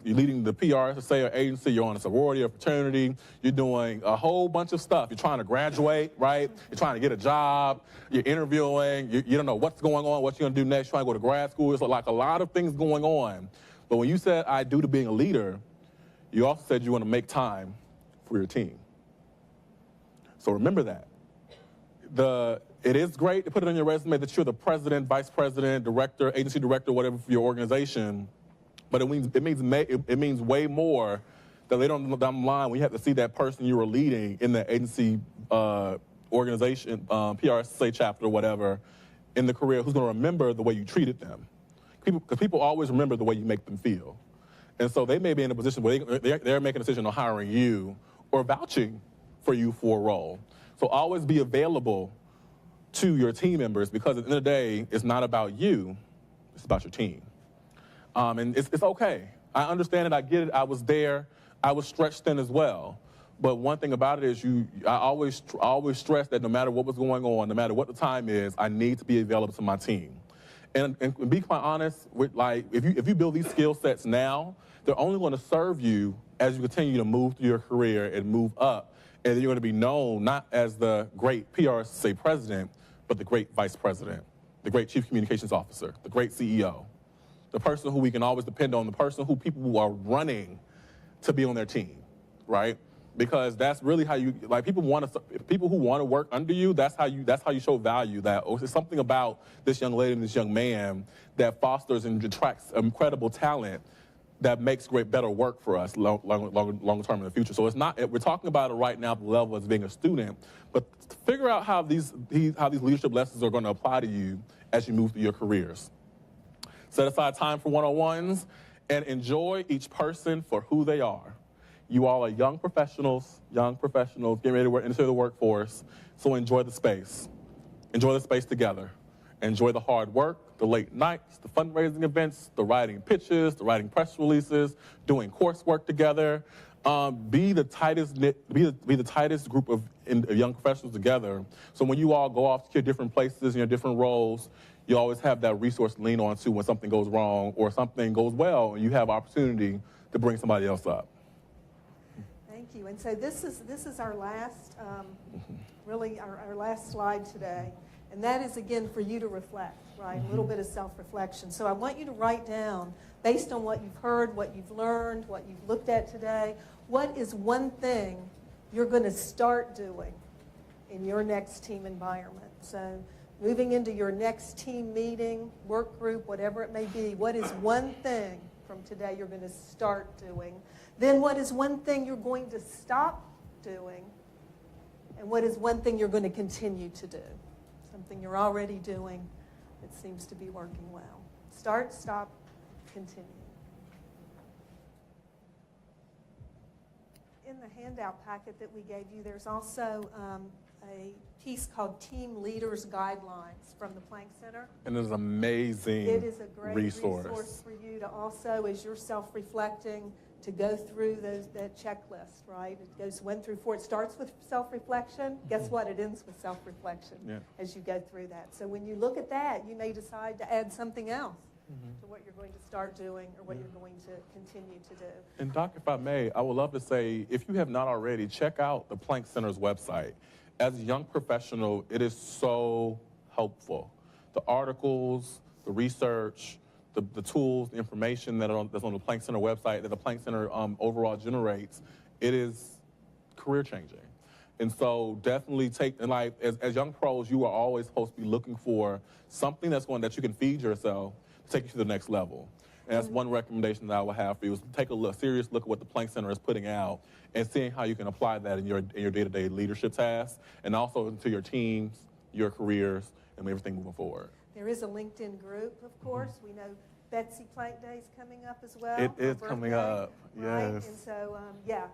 PRSSA or agency. You're on a sorority or fraternity. You're doing a whole bunch of stuff. You're trying to graduate, right? You're trying to get a job. You're interviewing. You don't know what's going on, what you're going to do next. You're trying to go to grad school. So like a lot of things going on. But when you said I do to being a leader, you also said you want to make time for your team. So remember that. It is great to put it on your resume that you're the president, vice president, director, agency director, whatever for your organization, but it means way more that later on down the line when you have to see that person you were leading in the agency organization, PRSSA chapter or whatever, in the career, who's going to remember the way you treated them. Because people always remember the way you make them feel. And so they may be in a position where they're making a decision on hiring you or vouching for you for a role. So always be available to your team members because at the end of the day, it's not about you, it's about your team. And it's okay. I understand it, I get it, I was there, I was stretched thin as well. But one thing about it is I always stress that no matter what was going on, no matter what the time is, I need to be available to my team. And be quite honest, if you build these skill sets now, they're only going to serve you as you continue to move through your career and move up. And you're going to be known not as the great PRSSA president, but the great vice president, the great chief communications officer, the great CEO, the person who we can always depend on, the person who people who are running to be on their team, right? Because that's really how you, like people who want to work under you, that's how you show value, that there's something about this young lady and this young man that fosters and attracts incredible talent that makes better work for us long term in the future. So it's not, we're talking about it right now at the level as being a student, but figure out how these leadership lessons are going to apply to you as you move through your careers. Set aside time for one-on-ones and enjoy each person for who they are. You all are young professionals, getting ready to enter the workforce, so enjoy the space. Enjoy the space together. Enjoy the hard work, the late nights, the fundraising events, the writing pitches, the writing press releases, doing coursework together. Be the tightest group of young professionals together. So when you all go off to your different places and your different roles, you always have that resource to lean on to when something goes wrong or something goes well, and you have opportunity to bring somebody else up. Thank you. And so this is our last, really our last slide today. And that is, again, for you to reflect, right? A little bit of self-reflection. So I want you to write down, based on what you've heard, what you've learned, what you've looked at today, what is one thing you're going to start doing in your next team environment. So moving into your next team meeting, work group, whatever it may be, what is one thing from today you're going to start doing? Then what is one thing you're going to stop doing? And what is one thing you're going to continue to do? Something you're already doing that seems to be working well. Start, stop, continue. In the handout packet that we gave you, there's also a piece called Team Leaders Guidelines from the Planck Center. And it's an amazing It is a great resource for you to also, as you're self-reflecting, to go through that checklist, right? It goes 1 through 4. It starts with self-reflection. Guess what? It ends with self-reflection as you go through that. So when you look at that, you may decide to add something else to what you're going to start doing or what you're going to continue to do. And Doc, if I may, I would love to say, if you have not already, check out the Planck Center's website. As a young professional, it is so helpful. The articles, the research, the tools, the information that's on the Planck Center website that the Planck Center overall generates, it is career changing. And so definitely as young pros, you are always supposed to be looking for something that you can feed yourself to take you to the next level. And that's one recommendation that I would have for you, is to take a serious look at what the Planck Center is putting out and seeing how you can apply that in your day-to-day leadership tasks and also into your teams, your careers, and everything moving forward. There is a LinkedIn group, of course. We know Betsy Planck Day is coming up as well. It is her coming birthday, up, right? yes. And so,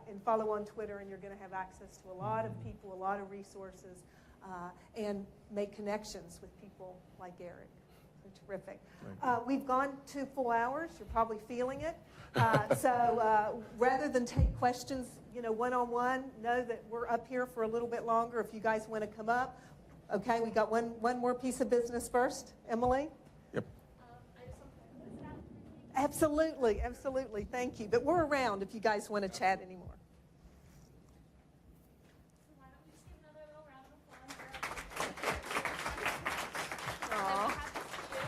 and follow on Twitter, and you're going to have access to a lot of people, a lot of resources, and make connections with people like Eric. So terrific. We've gone 2 full hours. You're probably feeling it. So rather than take questions, one-on-one, know that we're up here for a little bit longer if you guys want to come up. Okay, we got one more piece of business first. Emily? Yep. Absolutely, absolutely. Thank you. But we're around if you guys want to chat anymore. Why don't we just give another little round of applause for our Aw.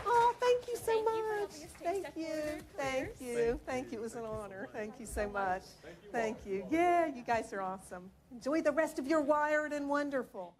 Oh, thank you so Thank you for much. helping us take a Thank step you. forward in our Thank careers. you. Thank you. It was an honor. Thank you so much. Thank you. Yeah, you guys are awesome. Enjoy the rest of your Wired and Wonderful.